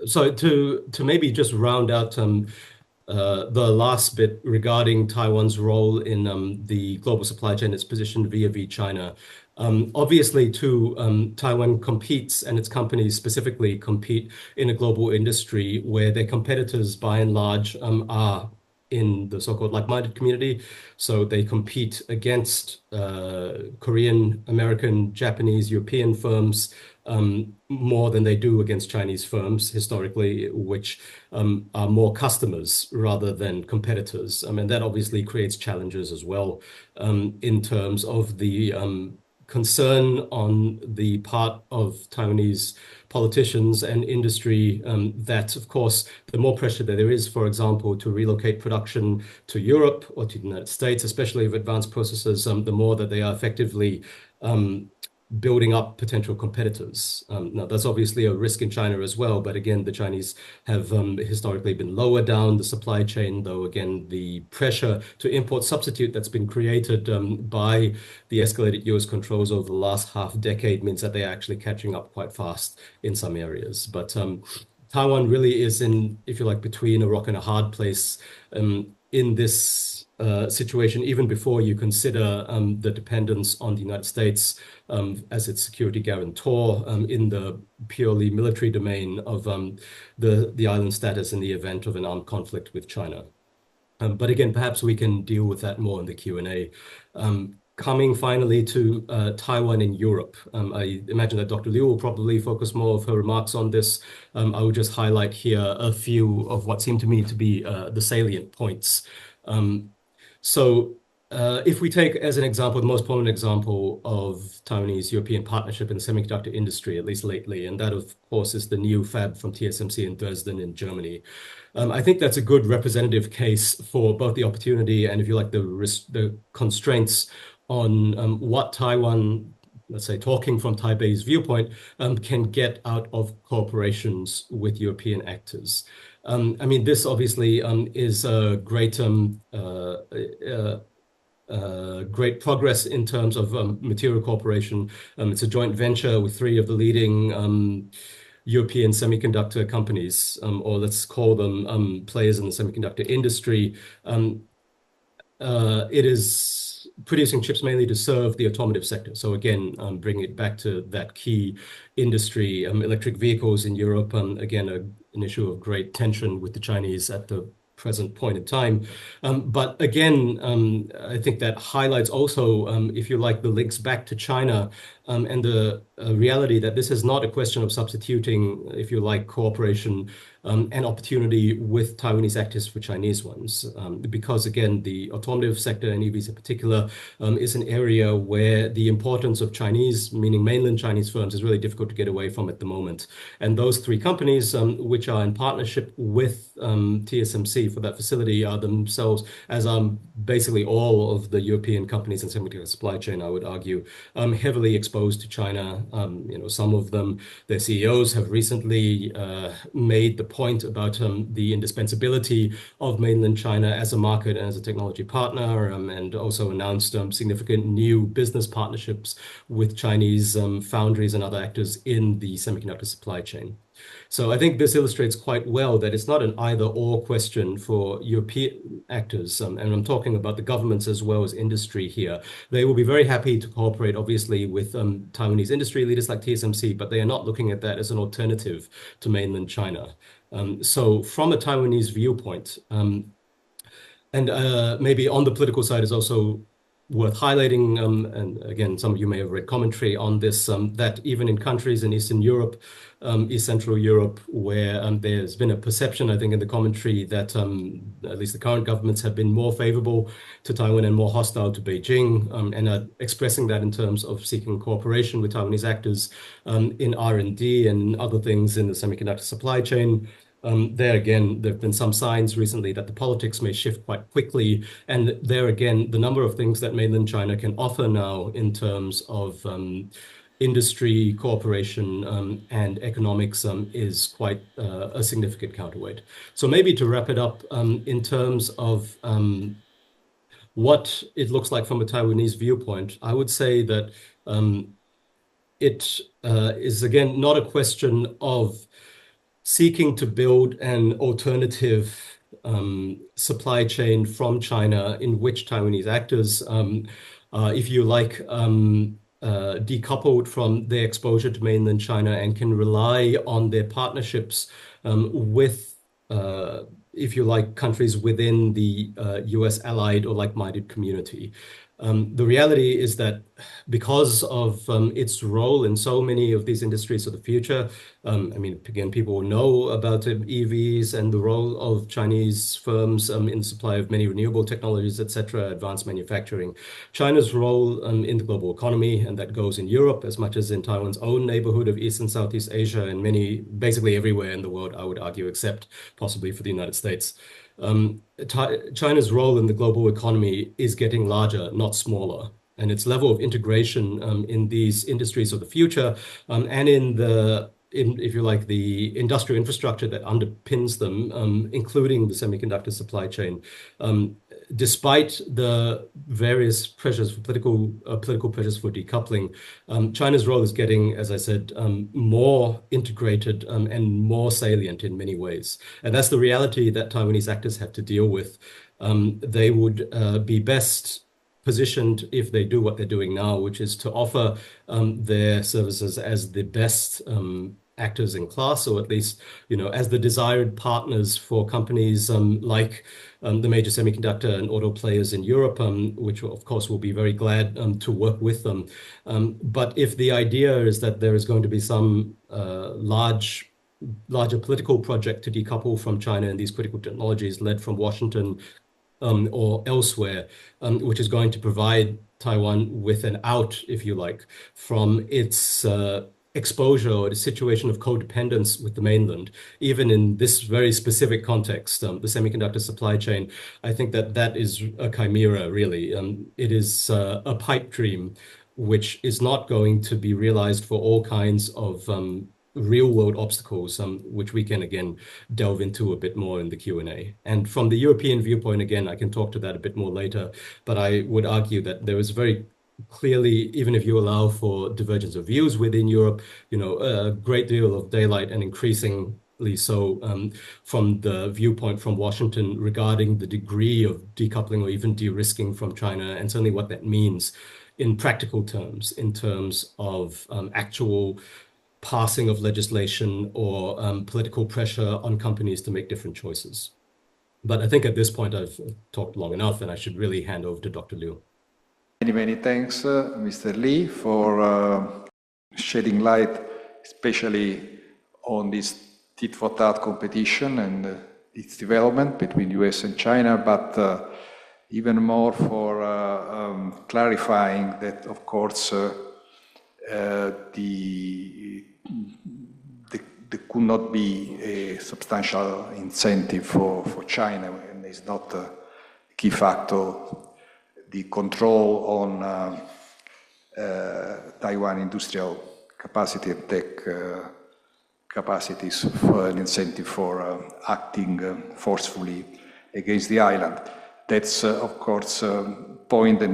So to maybe just round out the last bit regarding Taiwan's role in the global supply chain, its position vis-a-vis China. Obviously, too, Taiwan competes, and its companies specifically compete in a global industry where their competitors, by and large, are in the so-called like-minded community. So they compete against Korean, American, Japanese, European firms more than they do against Chinese firms historically, which are more customers rather than competitors. And that obviously creates challenges as well in terms of the concern on the part of Taiwanese politicians and industry that, of course, the more pressure that there is, for example, to relocate production to Europe or to the United States, especially of advanced processes, the more that they are effectively building up potential competitors. Now, that's obviously a risk in China as well. But again, the Chinese have historically been lower down the supply chain, though, again, the pressure to import substitute that's been created by the escalated US controls over the last half decade means that they're actually catching up quite fast in some areas. But Taiwan really is in, if you like, between a rock and a hard place in this situation, even before you consider the dependence on the United States as its security guarantor in the purely military domain of the island status in the event of an armed conflict with China. But again, perhaps we can deal with that more in the Q&A. Coming finally to Taiwan in Europe, I imagine that Dr. Liu will probably focus more of her remarks on this. I will just highlight here a few of what seem to me to be the salient points. If we take as an example, the most prominent example of Taiwanese-European partnership in the semiconductor industry, at least lately, and that, of course, is the new fab from TSMC in Dresden in Germany. I think that's a good representative case for both the opportunity and, if you like, the constraints on what Taiwan, let's say, talking from Taipei's viewpoint, can get out of cooperations with European actors. I mean, this obviously is a great great progress in terms of material cooperation. It's a joint venture with three of the leading European semiconductor companies, or let's call them players in the semiconductor industry. It is producing chips mainly to serve the automotive sector. So again, bringing it back to that key industry, electric vehicles in Europe, again, an issue of great tension with the Chinese at the present point in time. But again, I think that highlights also, if you like, the links back to China and the reality that this is not a question of substituting, if you like, cooperation and opportunity with Taiwanese actors for Chinese ones. Because again, the automotive sector and EVs in particular is an area where the importance of Chinese, meaning mainland Chinese firms, is really difficult to get away from at the moment. And those three companies, which are in partnership with TSMC for that facility, are themselves, as basically all of the European companies in semiconductor supply chain, I would argue, heavily exposed to China. Some of them, their CEOs have recently made the point about the indispensability of mainland China as a market and as a technology partner, and also announced significant new business partnerships with Chinese foundries and other actors in the semiconductor supply chain. So I think this illustrates quite well that it's not an either-or question for European actors, and I'm talking about the governments as well as industry here. They will be very happy to cooperate, obviously, with Taiwanese industry leaders like TSMC, but they are not looking at that as an alternative to mainland China. So from a Taiwanese viewpoint, and maybe on the political side is also worth highlighting, and again, some of you may have read commentary on this, that even in countries in Eastern Europe, East Central Europe, where there's been a perception, I think, in the commentary that at least the current governments have been more favorable to Taiwan and more hostile to Beijing, and are expressing that in terms of seeking cooperation with Taiwanese actors in R&D and other things in the semiconductor supply chain. There again, there have been some signs recently that the politics may shift quite quickly. And there again, the number of things that mainland China can offer now in terms of industry, cooperation, and economics is quite a significant counterweight. So maybe to wrap it up, in terms of what it looks like from a Taiwanese viewpoint, I would say that it is, again, not a question of seeking to build an alternative supply chain from China in which Taiwanese actors, if you like, decoupled from their exposure to mainland China and can rely on their partnerships with, if you like, countries within the US allied or like-minded community. The reality is that because of its role in so many of these industries of the future, I mean, again, people know about EVs and the role of Chinese firms in the supply of many renewable technologies, etc., advanced manufacturing. China's role in the global economy, and that goes in Europe as much as in Taiwan's own neighborhood of East and Southeast Asia, and basically everywhere in the world, I would argue, except possibly for the United States. China's role in the global economy is getting larger, not smaller. And its level of integration in these industries of the future and if you like, the industrial infrastructure that underpins them, including the semiconductor supply chain, despite the various pressures for political pressures for decoupling, China's role is getting, as I said, more integrated and more salient in many ways. And that's the reality that Taiwanese actors have to deal with. They would be best positioned if they do what they're doing now, which is to offer their services as the best actors in class, or at least, as the desired partners for companies like the major semiconductor and auto players in Europe, which of course will be very glad to work with them. But if the idea is that there is going to be some larger political project to decouple from China and these critical technologies led from Washington or elsewhere, which is going to provide Taiwan with an out, if you like, from its exposure or the situation of codependence with the mainland, even in this very specific context, the semiconductor supply chain. I think that is a chimera, really. It is a pipe dream, which is not going to be realized for all kinds of real-world obstacles, which we can, again, delve into a bit more in the Q&A. And from the European viewpoint, again, I can talk to that a bit more later, but I would argue that there is very clearly, even if you allow for divergence of views within Europe, a great deal of daylight and increasingly so from the viewpoint from Washington regarding the degree of decoupling or even de-risking from China, and certainly what that means in practical terms, in terms of actual passing of legislation or political pressure on companies to make different choices. But I think at this point I've talked long enough, and I should really hand over to Dr. Liu. Many thanks, Mr. Lee, for shedding light, especially on this tit-for-tat competition and its development between US and China, but even more for clarifying that, of course, there could not be a substantial incentive for China, and it's not a key factor. The control on Taiwan industrial capacity and tech capacities for an incentive for acting forcefully against the island. That's, of course, a point that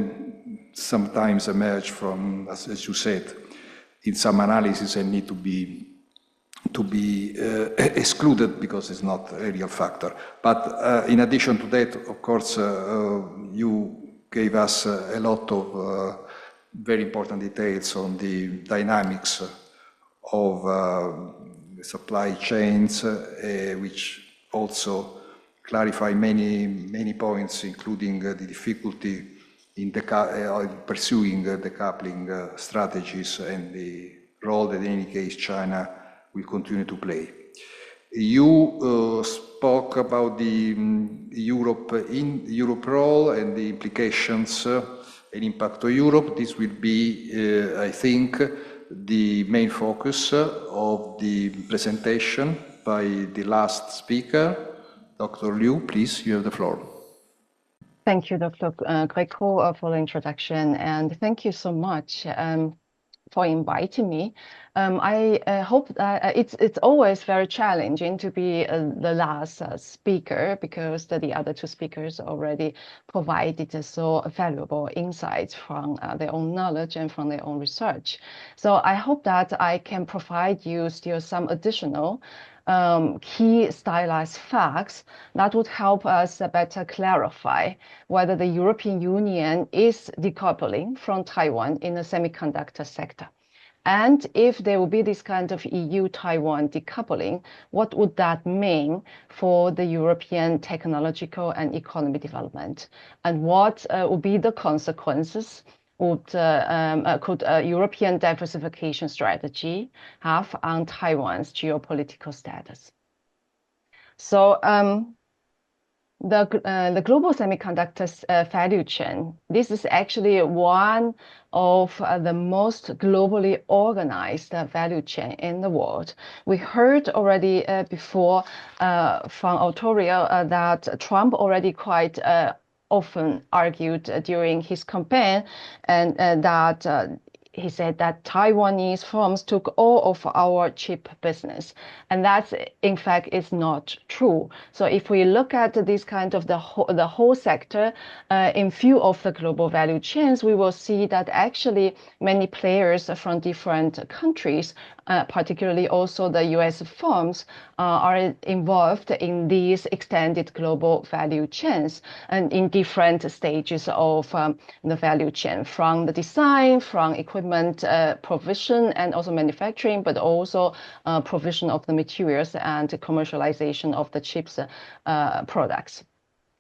sometimes emerge from, as you said, in some analysis and need to be excluded because it's not a real factor. But in addition to that, of course, you gave us a lot of very important details on the dynamics of supply chains, which also clarify many points, including the difficulty in pursuing decoupling strategies and the role that, in any case, China will continue to play. You spoke about the Europe role and the implications and impact on Europe. This will be, I think, the main focus of the presentation by the last speaker. Dr. Liu, please, you have the floor. Thank you, Dr. Greco, for the introduction, and thank you so much for inviting me. I hope that it's always very challenging to be the last speaker, because the other two speakers already provided so valuable insights from their own knowledge and from their own research. So I hope that I can provide you still some additional key stylized facts that would help us better clarify whether the European Union is decoupling from Taiwan in the semiconductor sector. And if there will be this kind of EU-Taiwan decoupling, what would that mean for the European technological and economic development? And what would be the consequences could a European diversification strategy have on Taiwan's geopolitical status? So the global semiconductors value chain, this is actually one of the most globally organized value chain in the world. We heard already before from Autorio that Trump already quite often argued during his campaign, and that he said that Taiwanese firms took all of our chip business, and that's in fact is not true. So if we look at this kind of the whole sector in view of the global value chains, we will see that actually many players from different countries, particularly also the US firms, are involved in these extended global value chains and in different stages of the value chain, from the design, from equipment provision and also manufacturing, but also provision of the materials and commercialization of the chips products.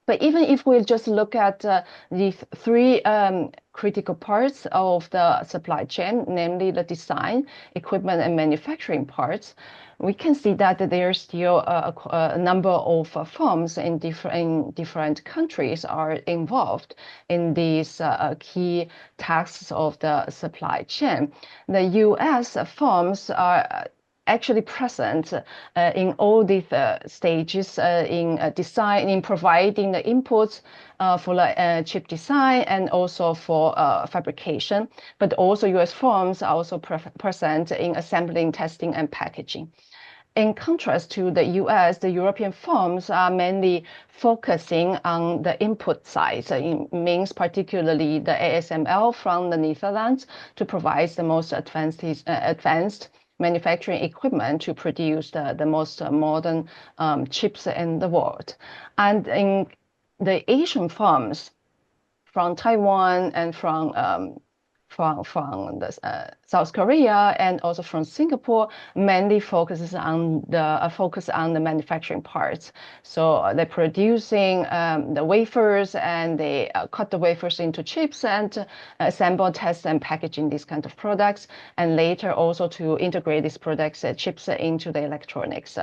But even if we just look at the three critical parts of the supply chain, namely the design, equipment, and manufacturing parts, we can see that there are still a number of firms in different countries are involved in these key tasks of the supply chain. The US firms are actually present in all these stages in design, in providing the inputs for the chip design and also for fabrication, but also US firms are also present in assembling, testing, and packaging. in contrast to the US, the European firms are mainly focusing on the input side. So it means particularly the ASML from the Netherlands to provide the most advanced manufacturing equipment to produce the most modern chips in the world. And in the Asian firms from Taiwan and from South Korea and also from Singapore mainly focuses on the manufacturing parts. So they're producing the wafers and they cut the wafers into chips and assemble, test, and packaging these kind of products, and later also to integrate these products, chips into the electronics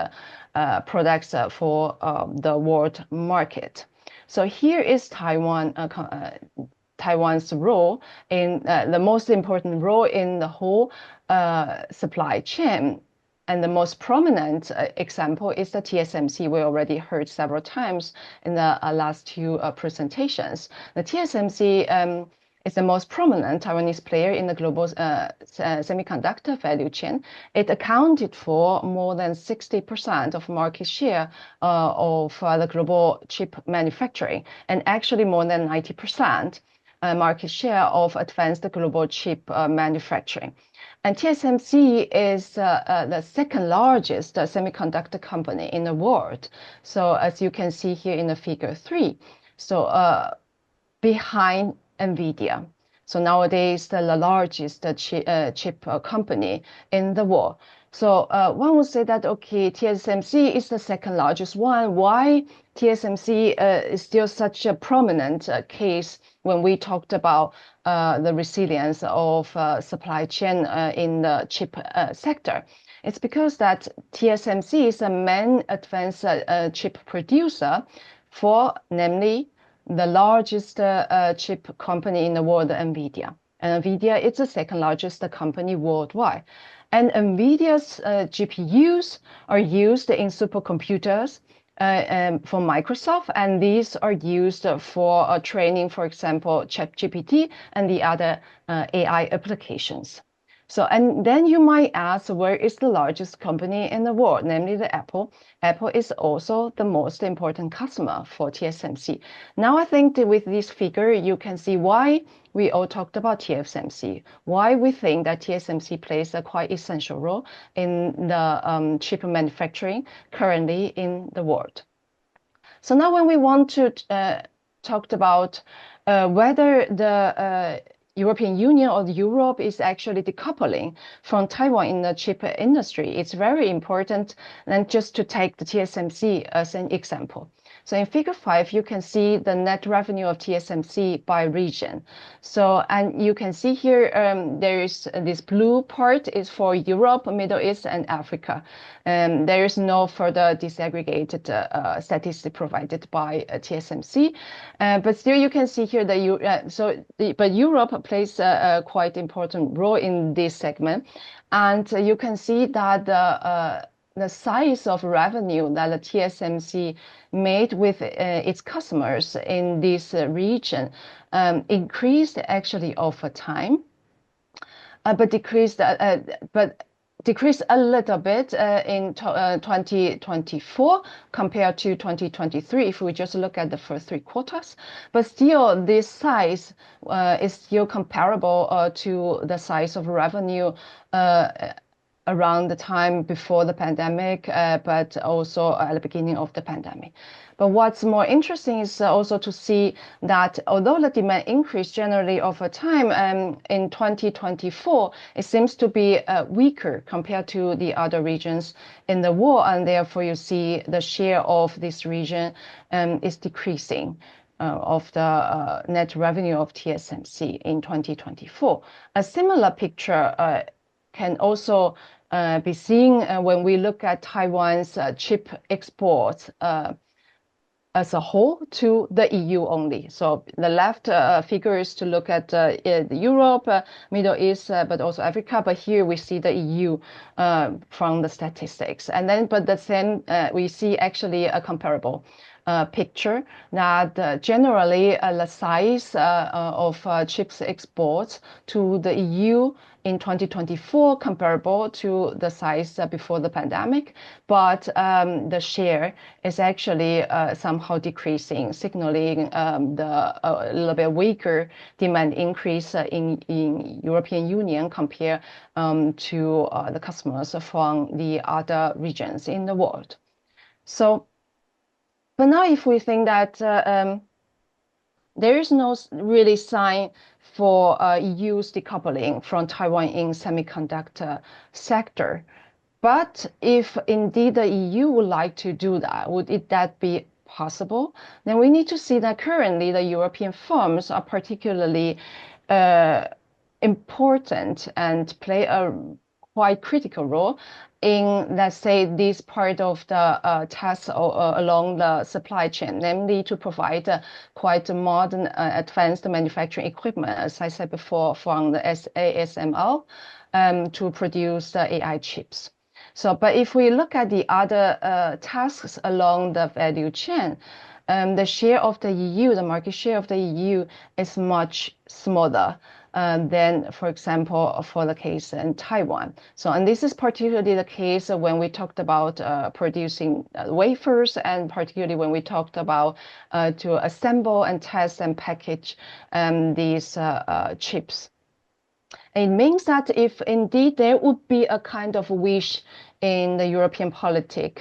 products for the world market. So here is Taiwan's role in the most important role in the whole supply chain. And the most prominent example is the TSMC. We already heard several times in the last two presentations. The TSMC is the most prominent Taiwanese player in the global semiconductor value chain. It accounted for more than 60% of market share of the global chip manufacturing, and actually more than 90% market share of advanced global chip manufacturing. And TSMC is the second largest semiconductor company in the world. So as you can see here in the figure 3, so behind NVIDIA. So nowadays, the largest chip company in the world. So one would say that, okay, TSMC is the second largest one. Why TSMC is still such a prominent case when we talked about the resilience of supply chain in the chip sector? It's because that TSMC is the main advanced chip producer for, namely, the largest chip company in the world, NVIDIA. And NVIDIA is the second largest company worldwide. And NVIDIA's GPUs are used in supercomputers for Microsoft, and these are used for training, for example, ChatGPT and the other AI applications. So, and then you might ask, where is the largest company in the world, namely the Apple? Apple is also the most important customer for TSMC. Now, I think that with this figure, you can see why we all talked about TSMC, why we think that TSMC plays a quite essential role in the chip manufacturing currently in the world. So now when we want to talk about whether the European Union or Europe is actually decoupling from Taiwan in the chip industry, it's very important then just to take the TSMC as an example. So in figure 5, you can see the net revenue of TSMC by region. So, and you can see here, there is this blue part is for Europe, Middle East, and Africa. There is no further disaggregated statistic provided by TSMC. But still, you can see here that but Europe plays a quite important role in this segment. And you can see that the size of revenue that the TSMC made with its customers in this region increased actually over time, but decreased a little bit in 2024 compared to 2023 if we just look at the first 3 quarters. But still, this size is still comparable to the size of revenue around the time before the pandemic, but also at the beginning of the pandemic. But what's more interesting is also to see that although the demand increased generally over time, in 2024, it seems to be weaker compared to the other regions in the world, and therefore you see the share of this region is decreasing of the net revenue of TSMC in 2024. A similar picture can also be seen when we look at Taiwan's chip exports as a whole to the EU only. So the left figure is to look at Europe, Middle East, but also Africa. But here we see the EU from the statistics. And then, but the same, we see actually a comparable picture that generally the size of chips exports to the EU in 2024 comparable to the size before the pandemic, but the share is actually somehow decreasing, signaling a little bit weaker demand increase in European Union compared to the customers from the other regions in the world. So, but now if we think that there is no really sign for EU's decoupling from Taiwan in semiconductor sector, but if indeed the EU would like to do that, that be possible? Then we need to see that currently the European firms are particularly important and play a quite critical role in, let's say, this part of the task along the supply chain, namely to provide quite modern, advanced manufacturing equipment, as I said before, from the ASML to produce the AI chips. So, but if we look at the other tasks along the value chain, the share of the EU, the market share of the EU is much smaller than, for example, for the case in Taiwan. So, and this is particularly the case when we talked about producing wafers, and particularly when we talked about to assemble and test and package these chips. It means that if indeed there would be a kind of wish in the European policy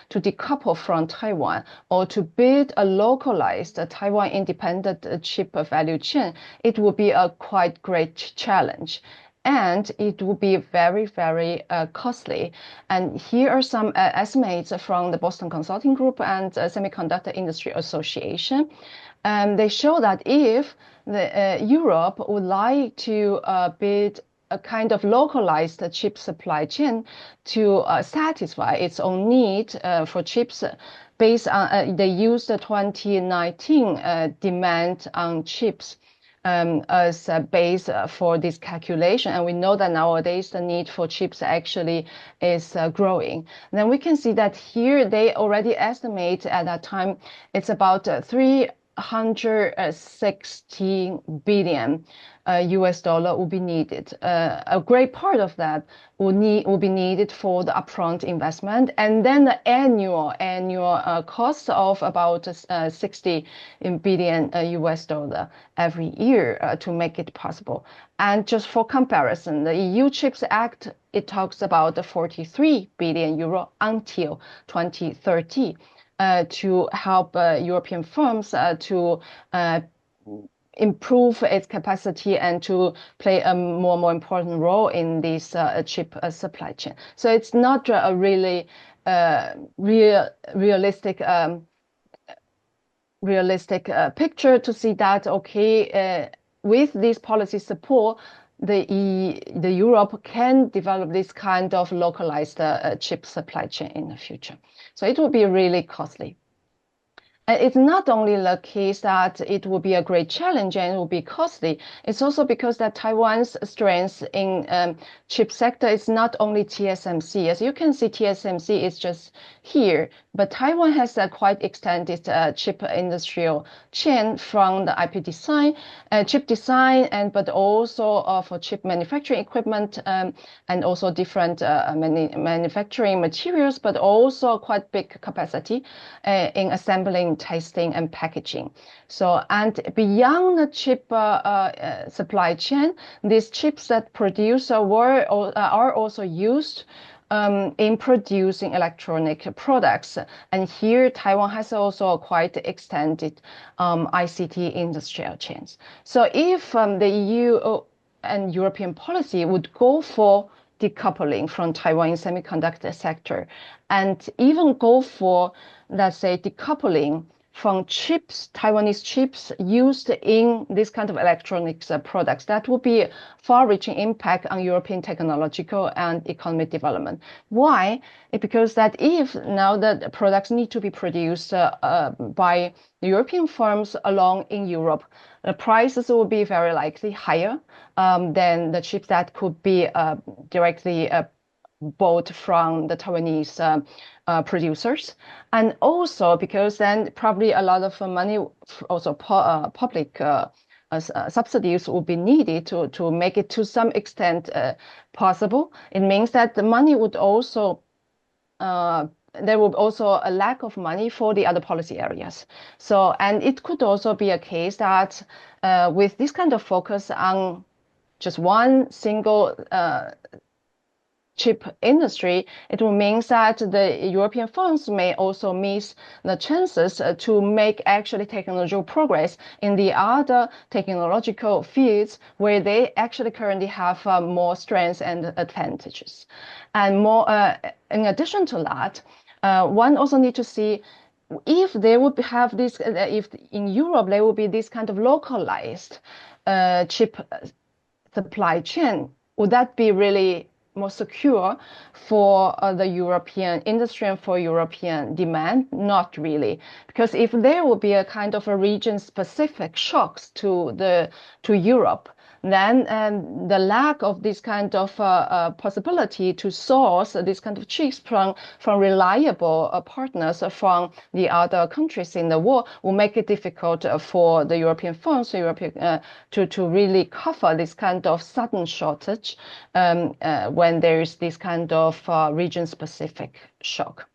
to decouple from Taiwan or to build a localized Taiwan independent chip value chain, it would be a quite great challenge. And it will be very, very costly. And here are some estimates from the Boston Consulting Group and Semiconductor Industry Association. They show that if Europe would like to build a kind of localized chip supply chain to satisfy its own need for chips based on, they used the 2019 demand on chips as a base for this calculation. And we know that nowadays the need for chips actually is growing. Then we can see that here they already estimate at that time it's about 316 billion US dollar will be needed. A great part of that will be needed for the upfront investment, and then the annual cost of about 60 billion US dollar every year to make it possible. And just for comparison, the EU Chips Act, it talks about 43 billion euro until 2030 to help European firms to improve its capacity and to play a more important role in this chip supply chain. So it's not a really realistic picture to see that, okay, with this policy support, the Europe can develop this kind of localized chip supply chain in the future. So it will be really costly. And it's not only the case that it will be a great challenge and it will be costly. It's also because that Taiwan's strength in chip sector is not only TSMC. As you can see, TSMC is just here, but Taiwan has a quite extended chip industrial chain from the IP design, chip design, but also for chip manufacturing equipment and also different manufacturing materials, but also quite big capacity in assembling, testing, and packaging. So, and beyond the chip supply chain, these chips that produce are also used in producing electronic products. And here, Taiwan has also quite extended ICT industrial chains. So if the EU and European policy would go for decoupling from Taiwan in semiconductor sector, and even go for, let's say, decoupling from chips, Taiwanese chips used in this kind of electronics products, that will be a far-reaching impact on European technological and economic development. Why? Because that if now the products need to be produced by the European firms along in Europe, the prices will be very likely higher than the chips that could be directly bought from the Taiwanese producers, and also because then probably a lot of money, also public subsidies will be needed to make it to some extent possible. It means that the money would also there will be also a lack of money for the other policy areas. So, and it could also be a case that with this kind of focus on just one single chip industry, it will mean that the European firms may also miss the chances to make actually technological progress in the other technological fields where they actually currently have more strengths and advantages. And more, in addition to that, one also need to see if they would have this, if in Europe there will be this kind of localized chip supply chain, would that be really more secure for the European industry and for European demand? Not really, because if there will be a kind of a region-specific shocks to Europe, then the lack of this kind of possibility to source this kind of chips from reliable partners from the other countries in the world will make it difficult for the European firms to really cover this kind of sudden shortage when there is this kind of region-specific shock.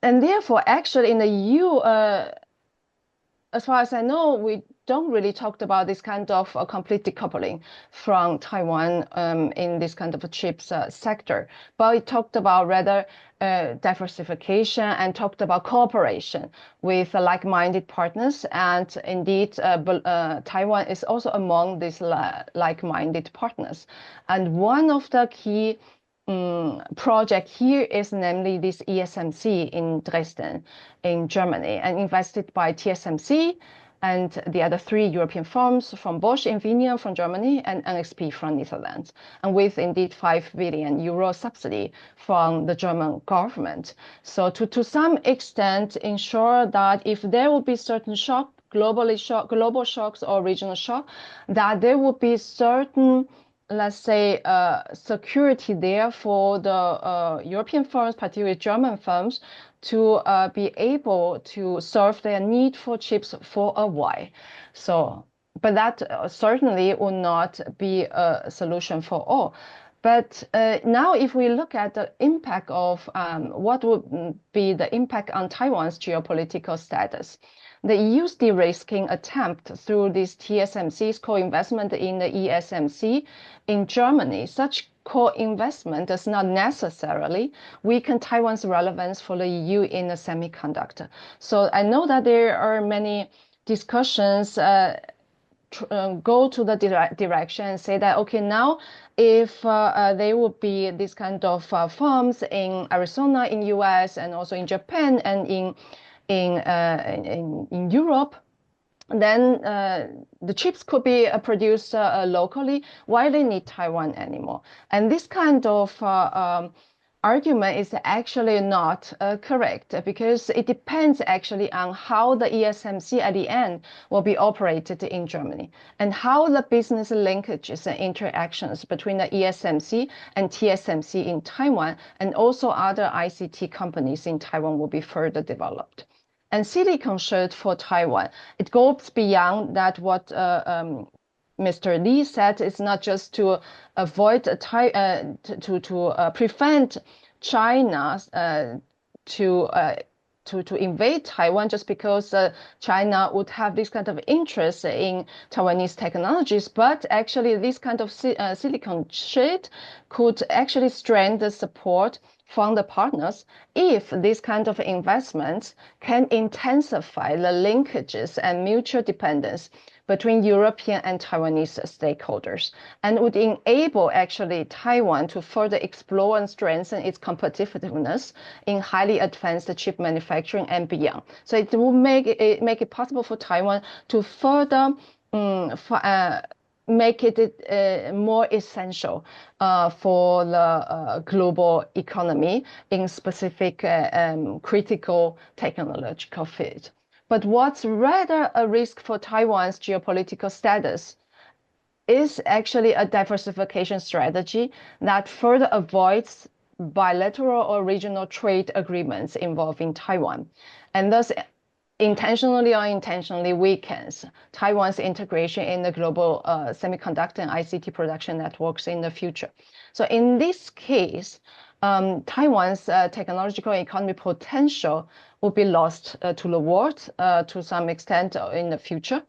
And therefore, actually, in the EU, as far as I know, we don't really talk about this kind of complete decoupling from Taiwan in this kind of a chips sector, but we talked about rather diversification and talked about cooperation with like-minded partners. And indeed, Taiwan is also among these like-minded partners. And one of the key project here is namely this ESMC in Dresden, in Germany, and invested by TSMC and the other 3 European firms from Bosch, Infineon from Germany, and NXP from Netherlands, and with indeed 5 billion euro subsidy from the German government. So to some extent ensure that if there will be certain shock, global shocks or regional shock, that there will be certain, let's say, security there for the European firms, particularly German firms, to be able to serve their need for chips for a while. So, but that certainly will not be a solution for all. But now if we look at the impact of what would be the impact on Taiwan's geopolitical status, the EU's de-risking attempt through this TSMC's co-investment in the ESMC in Germany, such co-investment does not necessarily weaken Taiwan's relevance for the EU in the semiconductor. So I know that there are many discussions go to the direction and say that, okay, now if there would be this kind of farms in Arizona, in US, and also in Japan and in Europe, then the chips could be produced locally. Why they need Taiwan anymore? And this kind of argument is actually not correct, because it depends actually on how the ESMC at the end will be operated in Germany and how the business linkages and interactions between the ESMC and TSMC in Taiwan and also other ICT companies in Taiwan will be further developed. And Silicon Shield for Taiwan, it goes beyond that what Mr. Lee said. It's not just to avoid to prevent China to invade Taiwan just because China would have this kind of interest in Taiwanese technologies, but actually this kind of Silicon Shield could actually strengthen the support from the partners if this kind of investments can intensify the linkages and mutual dependence between European and Taiwanese stakeholders, and would enable actually Taiwan to further explore and strengthen its competitiveness in highly advanced chip manufacturing and beyond. So it will make it possible for Taiwan to further make it more essential for the global economy in specific critical technological field. But what's rather a risk for Taiwan's geopolitical status is actually a diversification strategy that further avoids bilateral or regional trade agreements involving Taiwan, and thus intentionally or unintentionally weakens Taiwan's integration in the global semiconductor and ICT production networks in the future. So in this case, Taiwan's technological economy potential will be lost to the world to some extent in the future.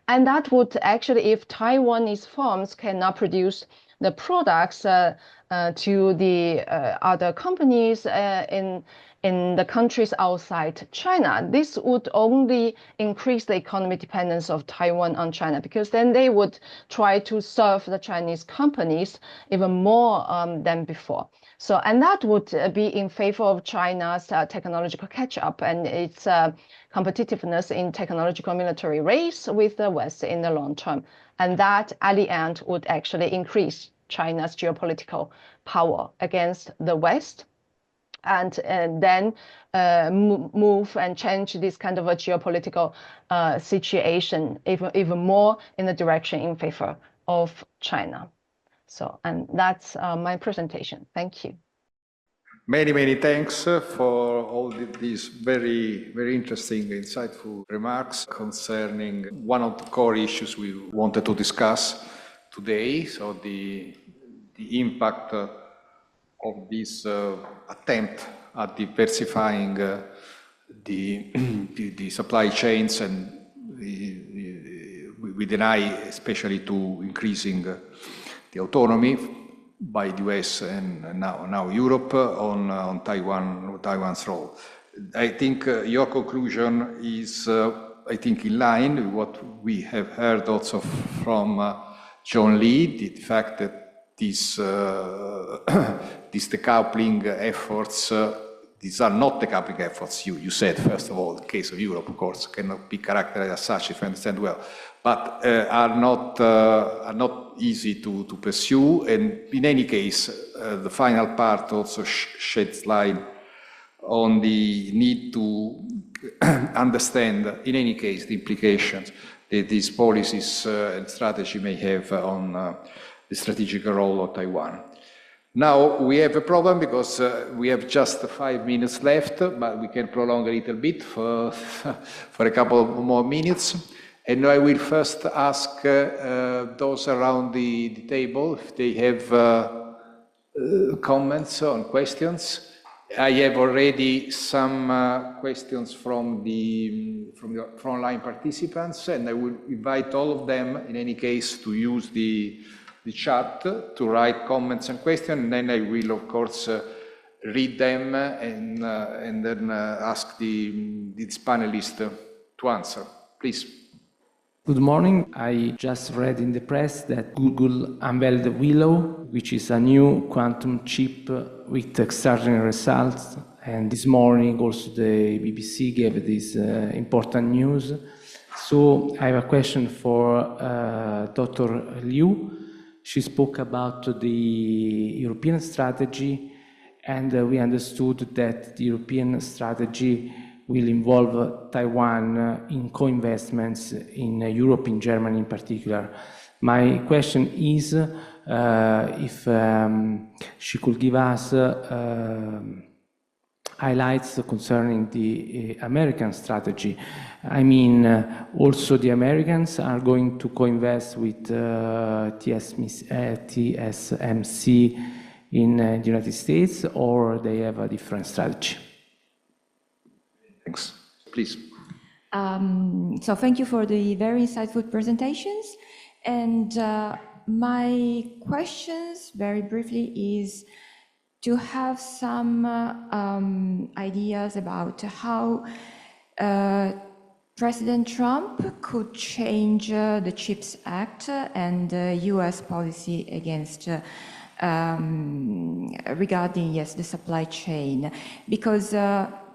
And that would actually, if Taiwanese firms cannot produce the products to the other companies in the countries outside China, this would only increase the economic dependence of Taiwan on China, because then they would try to serve the Chinese companies even more than before. So, and that would be in favor of China's technological catch-up and its competitiveness in technological military race with the West in the long term. And that, at the end, would actually increase China's geopolitical power against the West, and then move and change this kind of a geopolitical situation even more in the direction in favor of China. So, and that's my presentation. Thank you. Many thanks for all these very interesting, insightful remarks concerning one of the core issues we wanted to discuss today. So the impact of this attempt at diversifying the supply chains, and with an eye especially to increasing the autonomy by the US and now Europe on Taiwan's role. I think your conclusion is, I think, in line with what we have heard also from John Lee, the fact that these decoupling efforts, these are not decoupling efforts, you said, first of all, the case of Europe, of course, cannot be characterized as such, if I understand well, but are not easy to pursue. And in any case, the final part also sheds light on the need to understand, in any case, the implications that these policies and strategy may have on the strategic role of Taiwan. Now we have a problem because we have just 5 minutes left, but we can prolong a little bit for a couple more minutes. And I will first ask those around the table if they have comments or questions. I have already some questions from the online participants, and I will invite all of them, in any case, to use the chat to write comments and questions, and then I will, of course, read them and then ask these panelists to answer. Please. Good morning. I just read in the press that Google unveiled Willow, which is a new quantum chip with extraordinary results. And this morning also the BBC gave this important news. So I have a question for Dr. Liu. She spoke about the European strategy, and we understood that the European strategy will involve Taiwan in co-investments in Europe, in Germany in particular. My question is if she could give us highlights concerning the American strategy. I mean, also the Americans are going to co-invest with TSMC in the United States, or they have a different strategy? Thanks. Please. So thank you for the very insightful presentations. And my questions, very briefly, is to have some ideas about how President Trump could change the CHIPS Act and US policy against regarding, yes, the supply chain. Because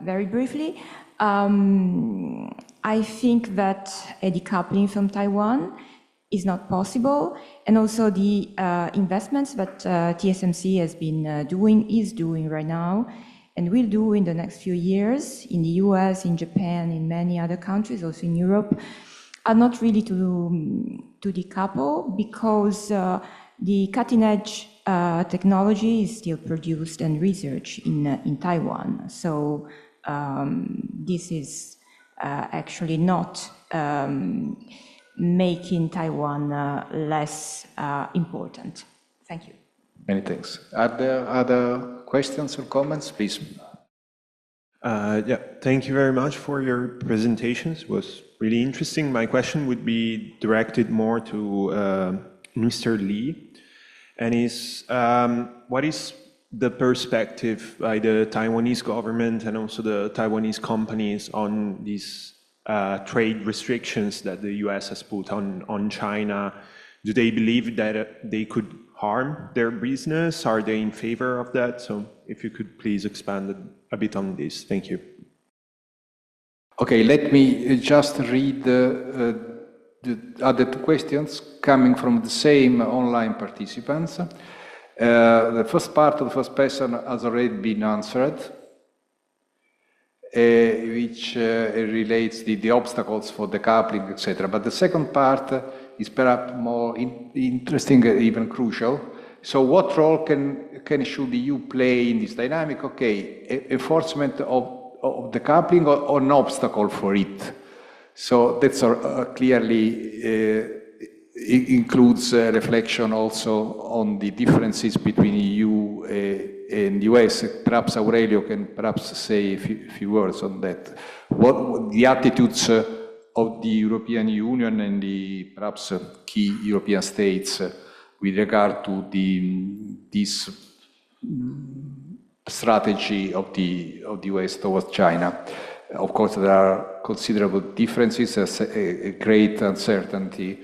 very briefly, I think that a decoupling from Taiwan is not possible, and also the investments that TSMC has been is doing right now, and will do in the next few years in the US, in Japan, in many other countries, also in Europe, are not really to decouple, because the cutting edge technology is still produced and researched in Taiwan. So this is actually not making Taiwan less important. Thank you. Many thanks. Are there other questions or comments, please? Yeah, thank you very much for your presentations. It was really interesting. My question would be directed more to Mr. Lee, and is what is the perspective by the Taiwanese government and also the Taiwanese companies on these trade restrictions that the US has put on China? Do they believe that they could harm their business? Are they in favor of that? So if you could please expand a bit on this. Thank you. Okay, let me just read the other two questions coming from the same online participants. The first part of the first question has already been answered, which relates the obstacles for decoupling, etc. But the second part is perhaps more interesting, even crucial. So what role should the EU play in this dynamic? Okay, enforcement of decoupling or an obstacle for it. So that's clearly includes reflection also on the differences between EU and US. Perhaps Aurelio can perhaps say a few words on that. What the attitudes of the European Union and the perhaps key European states with regard to this strategy of the US towards China. Of course, there are considerable differences, a great uncertainty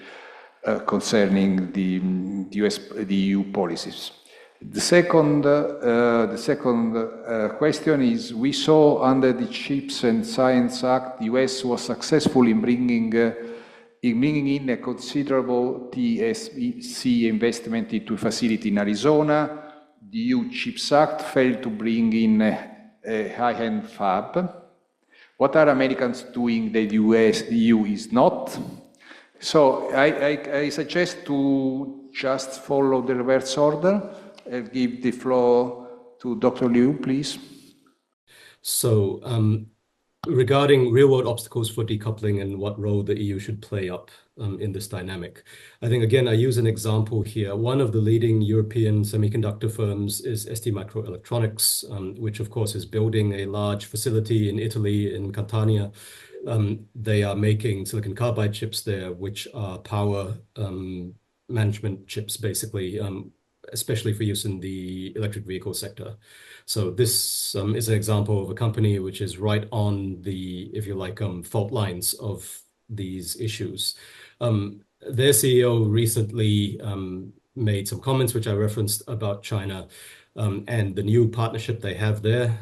concerning the EU policies. The second question is: we saw under the Chips and Science Act, the US was successful in bringing in a considerable TSC investment into a facility in Arizona. The EU Chips Act failed to bring in a high-end fab. What are Americans doing that the EU is not? So I suggest to just follow the reverse order. I'll give the floor to Dr. Liu, please. So regarding real-world obstacles for decoupling and what role the EU should play up in this dynamic, I think, again, I use an example here. One of the leading European semiconductor firms is STMicroelectronics, which, of course, is building a large facility in Italy, in Catania. They are making silicon carbide chips there, which are power management chips, basically, especially for use in the electric vehicle sector. So this is an example of a company which is right on the, if you like, fault lines of these issues. Their CEO recently made some comments, which I referenced, about China and the new partnership they have there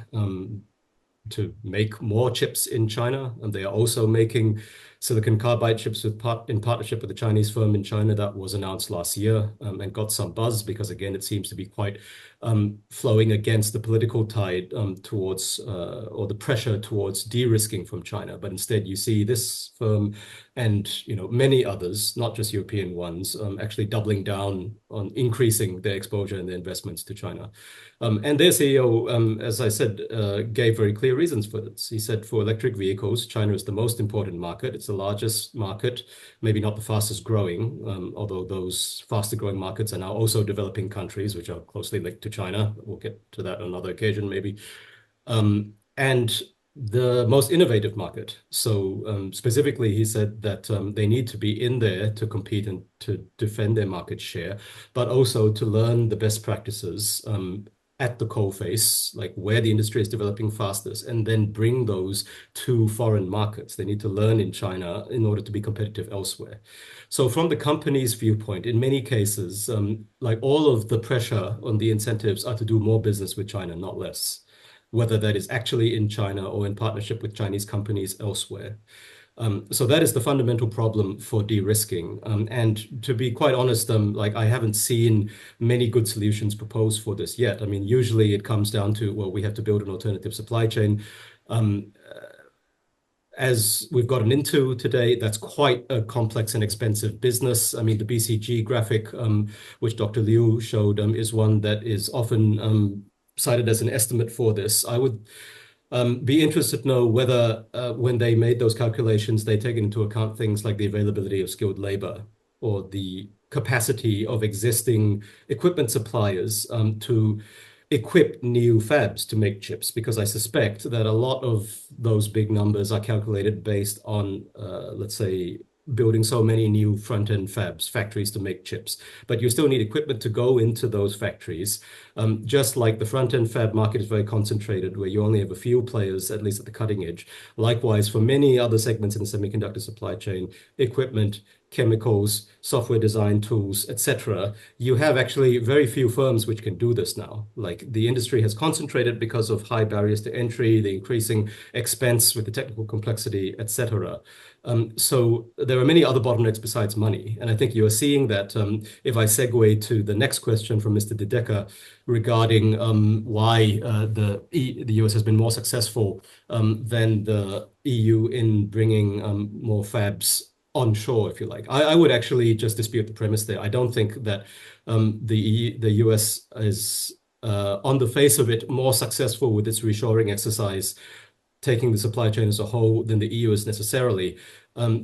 to make more chips in China. And they are also making silicon carbide chips in partnership with a Chinese firm in China. That was announced last year and got some buzz because, again, it seems to be quite flowing against the political tide towards or the pressure towards de-risking from China. But instead, you see this firm and many others, not just European ones, actually doubling down on increasing their exposure and their investments to China. And their CEO, as I said, gave very clear reasons for this. He said for electric vehicles, China is the most important market. It's the largest market, maybe not the fastest growing, although those faster growing markets are now also developing countries, which are closely linked to China. We'll get to that on another occasion, maybe. And the most innovative market. So specifically, he said that they need to be in there to compete and to defend their market share, but also to learn the best practices at the coalface, like where the industry is developing fastest, and then bring those to foreign markets. They need to learn in China in order to be competitive elsewhere. So from the company's viewpoint, in many cases, like all of the pressure on the incentives are to do more business with China, not less, whether that is actually in China or in partnership with Chinese companies elsewhere. So that is the fundamental problem for de-risking. And to be quite honest, like I haven't seen many good solutions proposed for this yet. I mean, usually it comes down to, well, we have to build an alternative supply chain. as we've gotten into today, that's quite a complex and expensive business. I mean, the BCG graphic, which Dr. Liu showed, is one that is often cited as an estimate for this. I would be interested to know whether when they made those calculations, they take into account things like the availability of skilled labor or the capacity of existing equipment suppliers to equip new fabs to make chips, because I suspect that a lot of those big numbers are calculated based on, let's say, building so many new front-end factories to make chips. But you still need equipment to go into those factories. Just like the front-end fab market is very concentrated, where you only have a few players, at least at the cutting edge. Likewise, for many other segments in the semiconductor supply chain, equipment, chemicals, software design tools, etc., you have actually very few firms which can do this now. Like, the industry has concentrated because of high barriers to entry, the increasing expense with the technical complexity, etc. So there are many other bottlenecks besides money. And I think you are seeing that, if I segue to the next question from Mr. De regarding why the US has been more successful than the EU in bringing more fabs onshore, if you like. I would actually just dispute the premise there. I don't think that the US is, on the face of it, more successful with its reshoring exercise, taking the supply chain as a whole, than the EU is necessarily.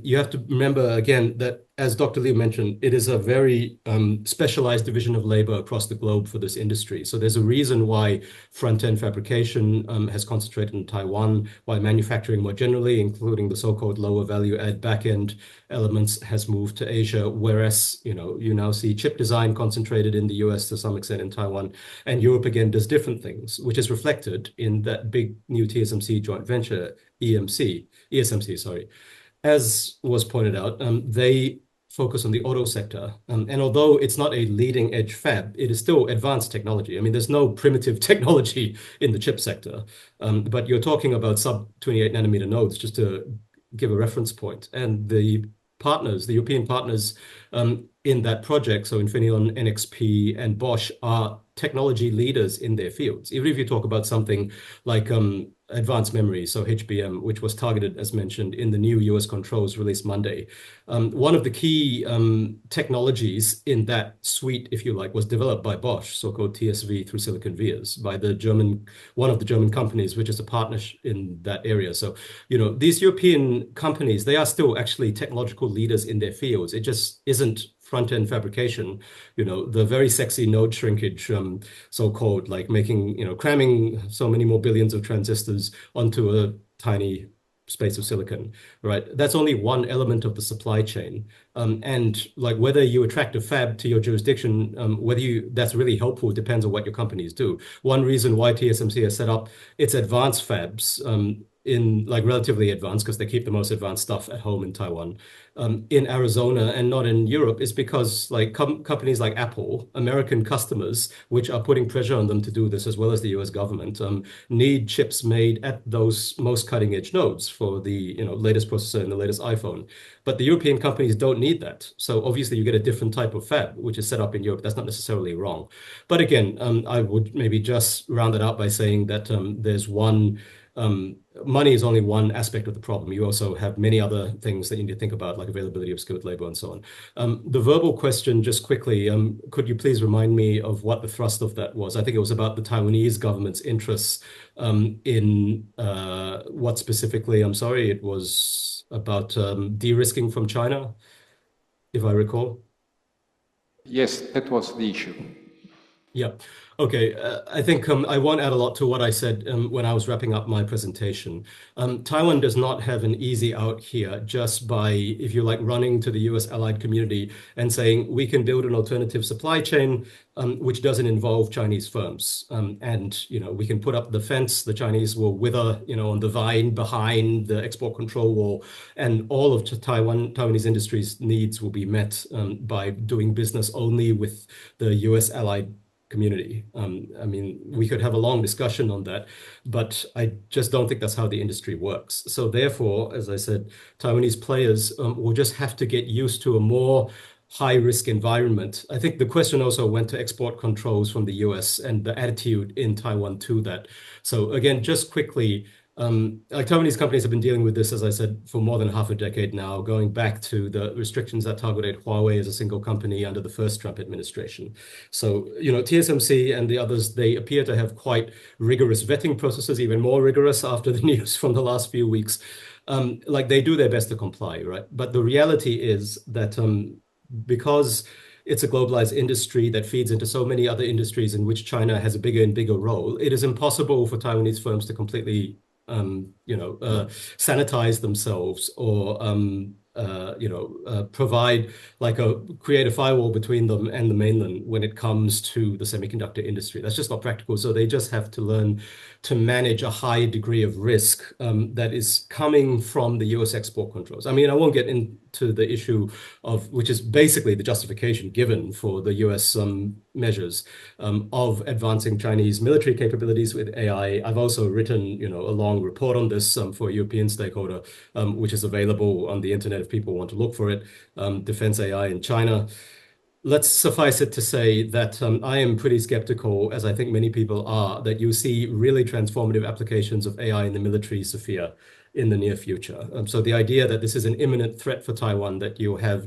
You have to remember, again, that, as Dr. Liu mentioned, it is a very specialized division of labor across the globe for this industry. So there's a reason why front-end fabrication has concentrated in Taiwan, why manufacturing more generally, including the so-called lower value add back-end elements, has moved to Asia, whereas, you now see chip design concentrated in the US, to some extent in Taiwan, and Europe again does different things, which is reflected in that big new TSMC joint venture, ESMC, sorry. As was pointed out, they focus on the auto sector. And although it's not a leading edge fab, it is still advanced technology. I mean, there's no primitive technology in the chip sector, but you're talking about sub 28 nanometer nodes, just to give a reference point. And the European partners in that project, so Infineon, NXP, and Bosch, are technology leaders in their fields. Even if you talk about something like advanced memory, so HBM, which was targeted, as mentioned, in the new US controls released Monday. One of the key technologies in that suite, if you like, was developed by Bosch, so-called TSV through Silicon Vias, by one of the German companies, which is a partner in that area. So, these European companies, they are still actually technological leaders in their fields. It just isn't front-end fabrication, the very sexy node shrinkage, so-called, like making, cramming so many more billions of transistors onto a tiny space of silicon, right? That's only one element of the supply chain. And like, whether you attract a fab to your jurisdiction, that's really helpful, depends on what your companies do. One reason why TSMC has set up its advanced fabs, in like relatively advanced, because they keep the most advanced stuff at home in Taiwan, in Arizona and not in Europe, is because like companies like Apple, American customers, which are putting pressure on them to do this, as well as the US government, need chips made at those most cutting edge nodes for the latest processor and the latest iPhone. But the European companies don't need that. So obviously you get a different type of fab, which is set up in Europe. That's not necessarily wrong. But again, I would maybe just round it out by saying that there's one money is only one aspect of the problem. You also have many other things that you need to think about, like availability of skilled labor and so on. The verbal question, just quickly, could you please remind me of what the thrust of that was? I think it was about the Taiwanese government's interests in what specifically? I'm sorry, it was about de-risking from China, if I recall. Yes, that was the issue. Yeah. Okay. I think I won't add a lot to what I said when I was wrapping up my presentation. Taiwan does not have an easy out here just by, if you like, running to the US allied community and saying, we can build an alternative supply chain which doesn't involve Chinese firms. And, we can put up the fence, the Chinese will wither, on the vine behind the export control wall, and all of Taiwanese industries' needs will be met by doing business only with the US allied community. I mean, we could have a long discussion on that, but I just don't think that's how the industry works. So therefore, as I said, Taiwanese players will just have to get used to a more high-risk environment. I think the question also went to export controls from the US and the attitude in Taiwan to that. So again, just quickly, Like Taiwanese companies have been dealing with this, as I said, for more than half a decade now, going back to the restrictions that targeted Huawei as a single company under the first Trump administration. So, TSMC and the others, they appear to have quite rigorous vetting processes, even more rigorous after the news from the last few weeks. Like they do their best to comply, right? But the reality is that because it's a globalized industry that feeds into so many other industries in which China has a bigger and bigger role, it is impossible for Taiwanese firms to completely sanitize themselves or provide create a firewall between them and the mainland when it comes to the semiconductor industry. That's just not practical. So they just have to learn to manage a high degree of risk that is coming from the US export controls. I mean, I won't get into the issue of, which is basically the justification given for the US measures of advancing Chinese military capabilities with AI. I've also written, a long report on this for a European stakeholder, which is available on the internet if people want to look for it, Defense AI in China. Let's suffice it to say that I am pretty skeptical, as I think many people are, that you see really transformative applications of AI in the military sphere in the near future. So the idea that this is an imminent threat for Taiwan, that you have,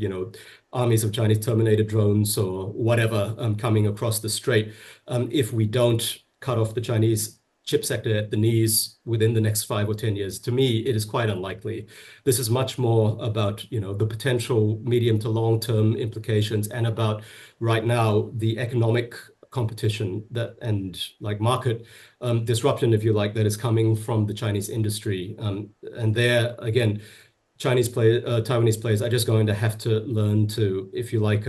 armies of Chinese Terminator drones or whatever coming across the strait, if we don't cut off the Chinese chip sector at the knees within the next 5 or 10 years, to me, it is quite unlikely. This is much more about, the potential medium to long-term implications and about right now the economic competition and market disruption, if you like, that is coming from the Chinese industry. And there, again, Taiwanese players are just going to have to learn to, if you like,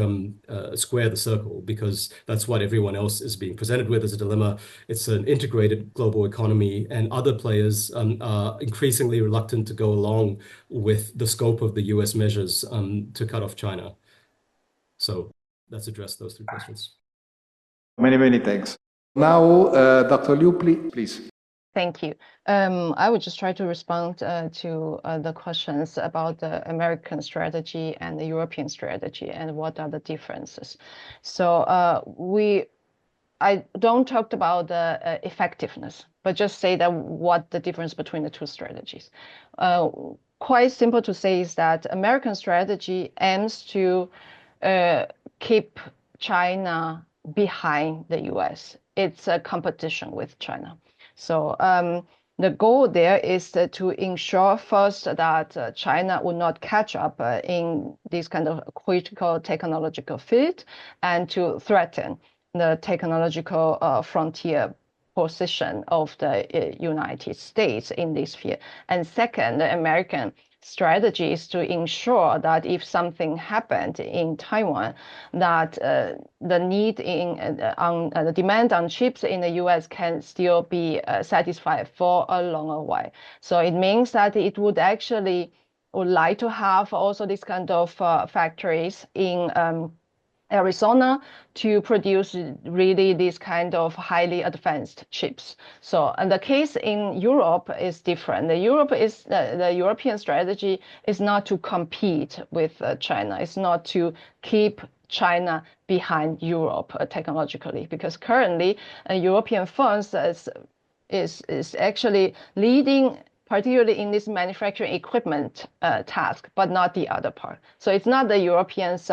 square the circle, because that's what everyone else is being presented with as a dilemma. It's an integrated global economy, and other players are increasingly reluctant to go along with the scope of the US measures to cut off China. So let's address those 3 questions. Many, many thanks. Now, Dr. Liu, please. Thank you. I would just try to respond to the questions about the American strategy and the European strategy and what are the differences. So I don't talk about the effectiveness, but just say that what the difference between the 2 strategies. Quite simple to say is that American strategy aims to keep China behind the US. It's a competition with China. So the goal there is to ensure first that China will not catch up in this kind of critical technological field and to threaten the technological frontier position of the United States in this field. And second, the American strategy is to ensure that if something happened in Taiwan, that the need on the demand on chips in the US can still be satisfied for a longer while. So it means that it would like to have also this kind of factories in Arizona to produce really these kind of highly advanced chips. So, and the case in Europe is different. The European strategy is not to compete with China. It's not to keep China behind Europe technologically, because currently European firms is actually leading, particularly in this manufacturing equipment task, but not the other part. So it's not the Europeans'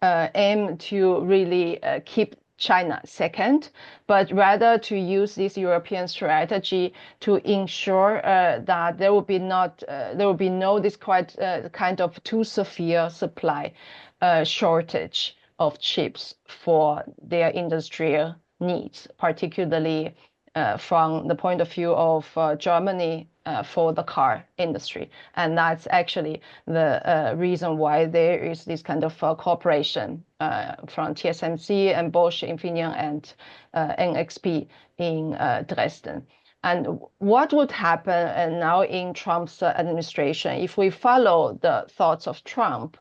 aim to really keep China second, but rather to use this European strategy to ensure that there will be no this kind of too severe supply shortage of chips for their industrial needs, particularly from the point of view of Germany for the car industry. And that's actually the reason why there is this kind of cooperation from TSMC and Bosch, Infineon, and NXP in Dresden. And what would happen now in Trump's administration, if we follow the thoughts of Trump,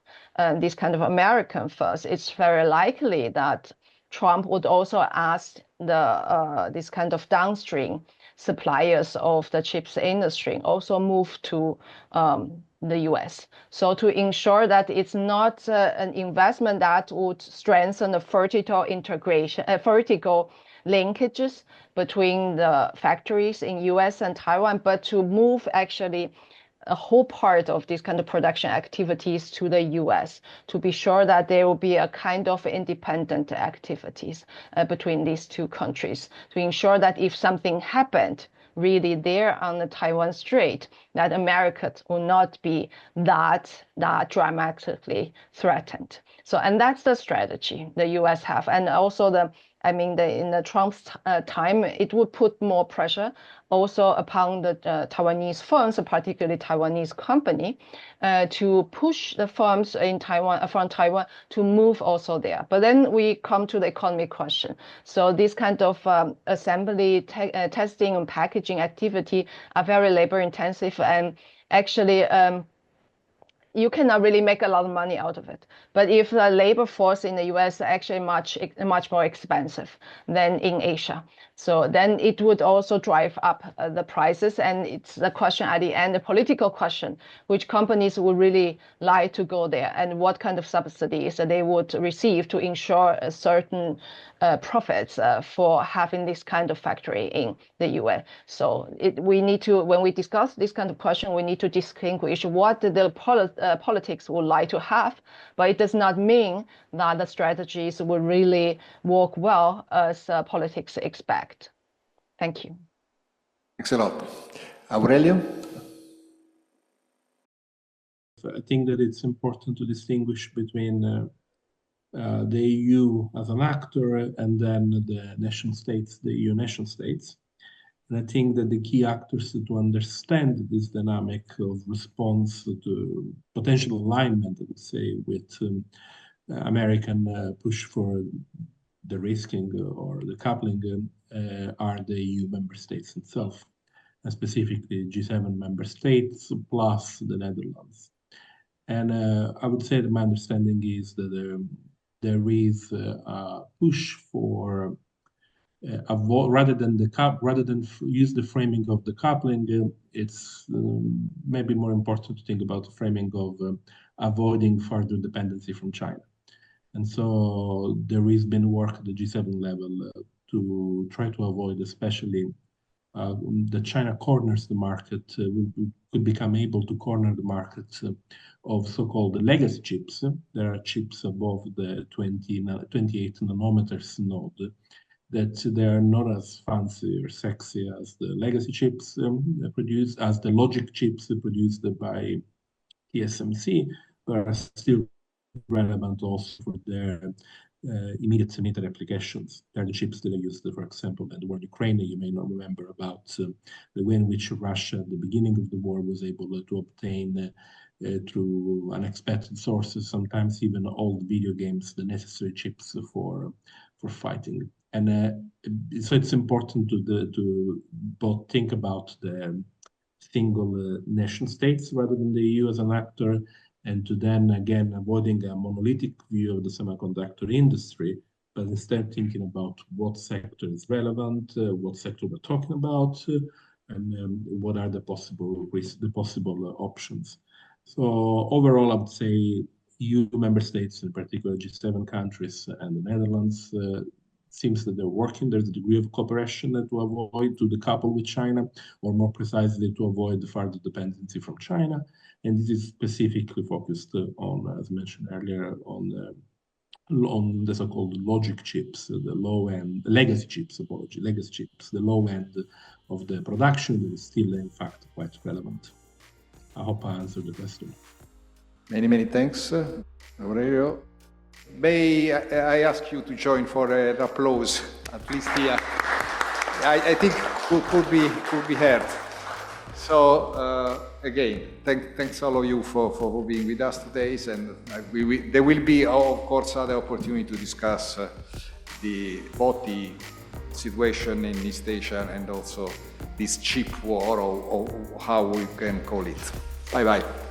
this kind of American first, it's very likely that Trump would also ask this kind of downstream suppliers of the chips industry also move to the US. So to ensure that it's not an investment that would strengthen the vertical integration, vertical linkages between the factories in US and Taiwan, but to move actually a whole part of these kind of production activities to the US to be sure that there will be a kind of independent activities between these two countries to ensure that if something happened really there on the Taiwan Strait, that America will not be that dramatically threatened. So, and that's the strategy the US have. And also in the Trump's time, it would put more pressure also upon the Taiwanese firms, particularly Taiwanese company, to push the firms in Taiwan, from Taiwan to move also there. But then we come to the economy question. So this kind of assembly, testing and packaging activity are very labor intensive, and actually you cannot really make a lot of money out of it. But if the labor force in the US is actually much more expensive than in Asia, so then it would also drive up the prices. And it's the question at the end, the political question, which companies would really like to go there and what kind of subsidies they would receive to ensure a certain profits for having this kind of factory in the US. So we need to, when we discuss this kind of question, we need to distinguish what the politics would like to have, but it does not mean that the strategies will really work well as politics expect. Thank you. Thanks a lot. Aurelio? I think that it's important to distinguish between the EU as an actor and then the nation states, the EU nation states. And I think that the key actors to understand this dynamic of response to potential alignment, I would say, with American push for the risking or the coupling are the EU member states itself, and specifically G7 member states plus the Netherlands. And I would say that my understanding is that there is a push for rather than use the framing of the coupling, it's maybe more important to think about the framing of avoiding further dependency from China. And so there has been work at the G7 level to try to avoid, especially that China corners the market, could become able to corner the market of so-called legacy chips. There are chips above the 28 nanometers node that they are not as fancy or sexy as the legacy chips produced, as the logic chips produced by TSMC, but are still relevant also for their immediate emitter applications. They're the chips that are used, for example, in the war in Ukraine. You may not remember about the way in which Russia at the beginning of the war was able to obtain through unexpected sources, sometimes even old video games, the necessary chips for fighting. And so it's important to both think about the single nation states rather than the EU as an actor, and to then again avoiding a monolithic view of the semiconductor industry, but instead thinking about what sector is relevant, what sector we're talking about, and what are the possible options. So overall, I would say EU member states, in particular G7 countries and the Netherlands, seems that they're working. There's a degree of cooperation to avoid to decouple with China, or more precisely to avoid the further dependency from China. And this is specifically focused on, as mentioned earlier, on the so-called logic chips, the low end, legacy chips, the low end of the production that is still, in fact, quite relevant. I hope I answered the question. Many thanks, Aurelio. May I ask you to join for an applause, at least here. I think could be heard. So again, thanks all of you for being with us today, and there will be, of course, other opportunity to discuss both the situation in East Asia and also this chip war, or how we can call it. Bye-bye.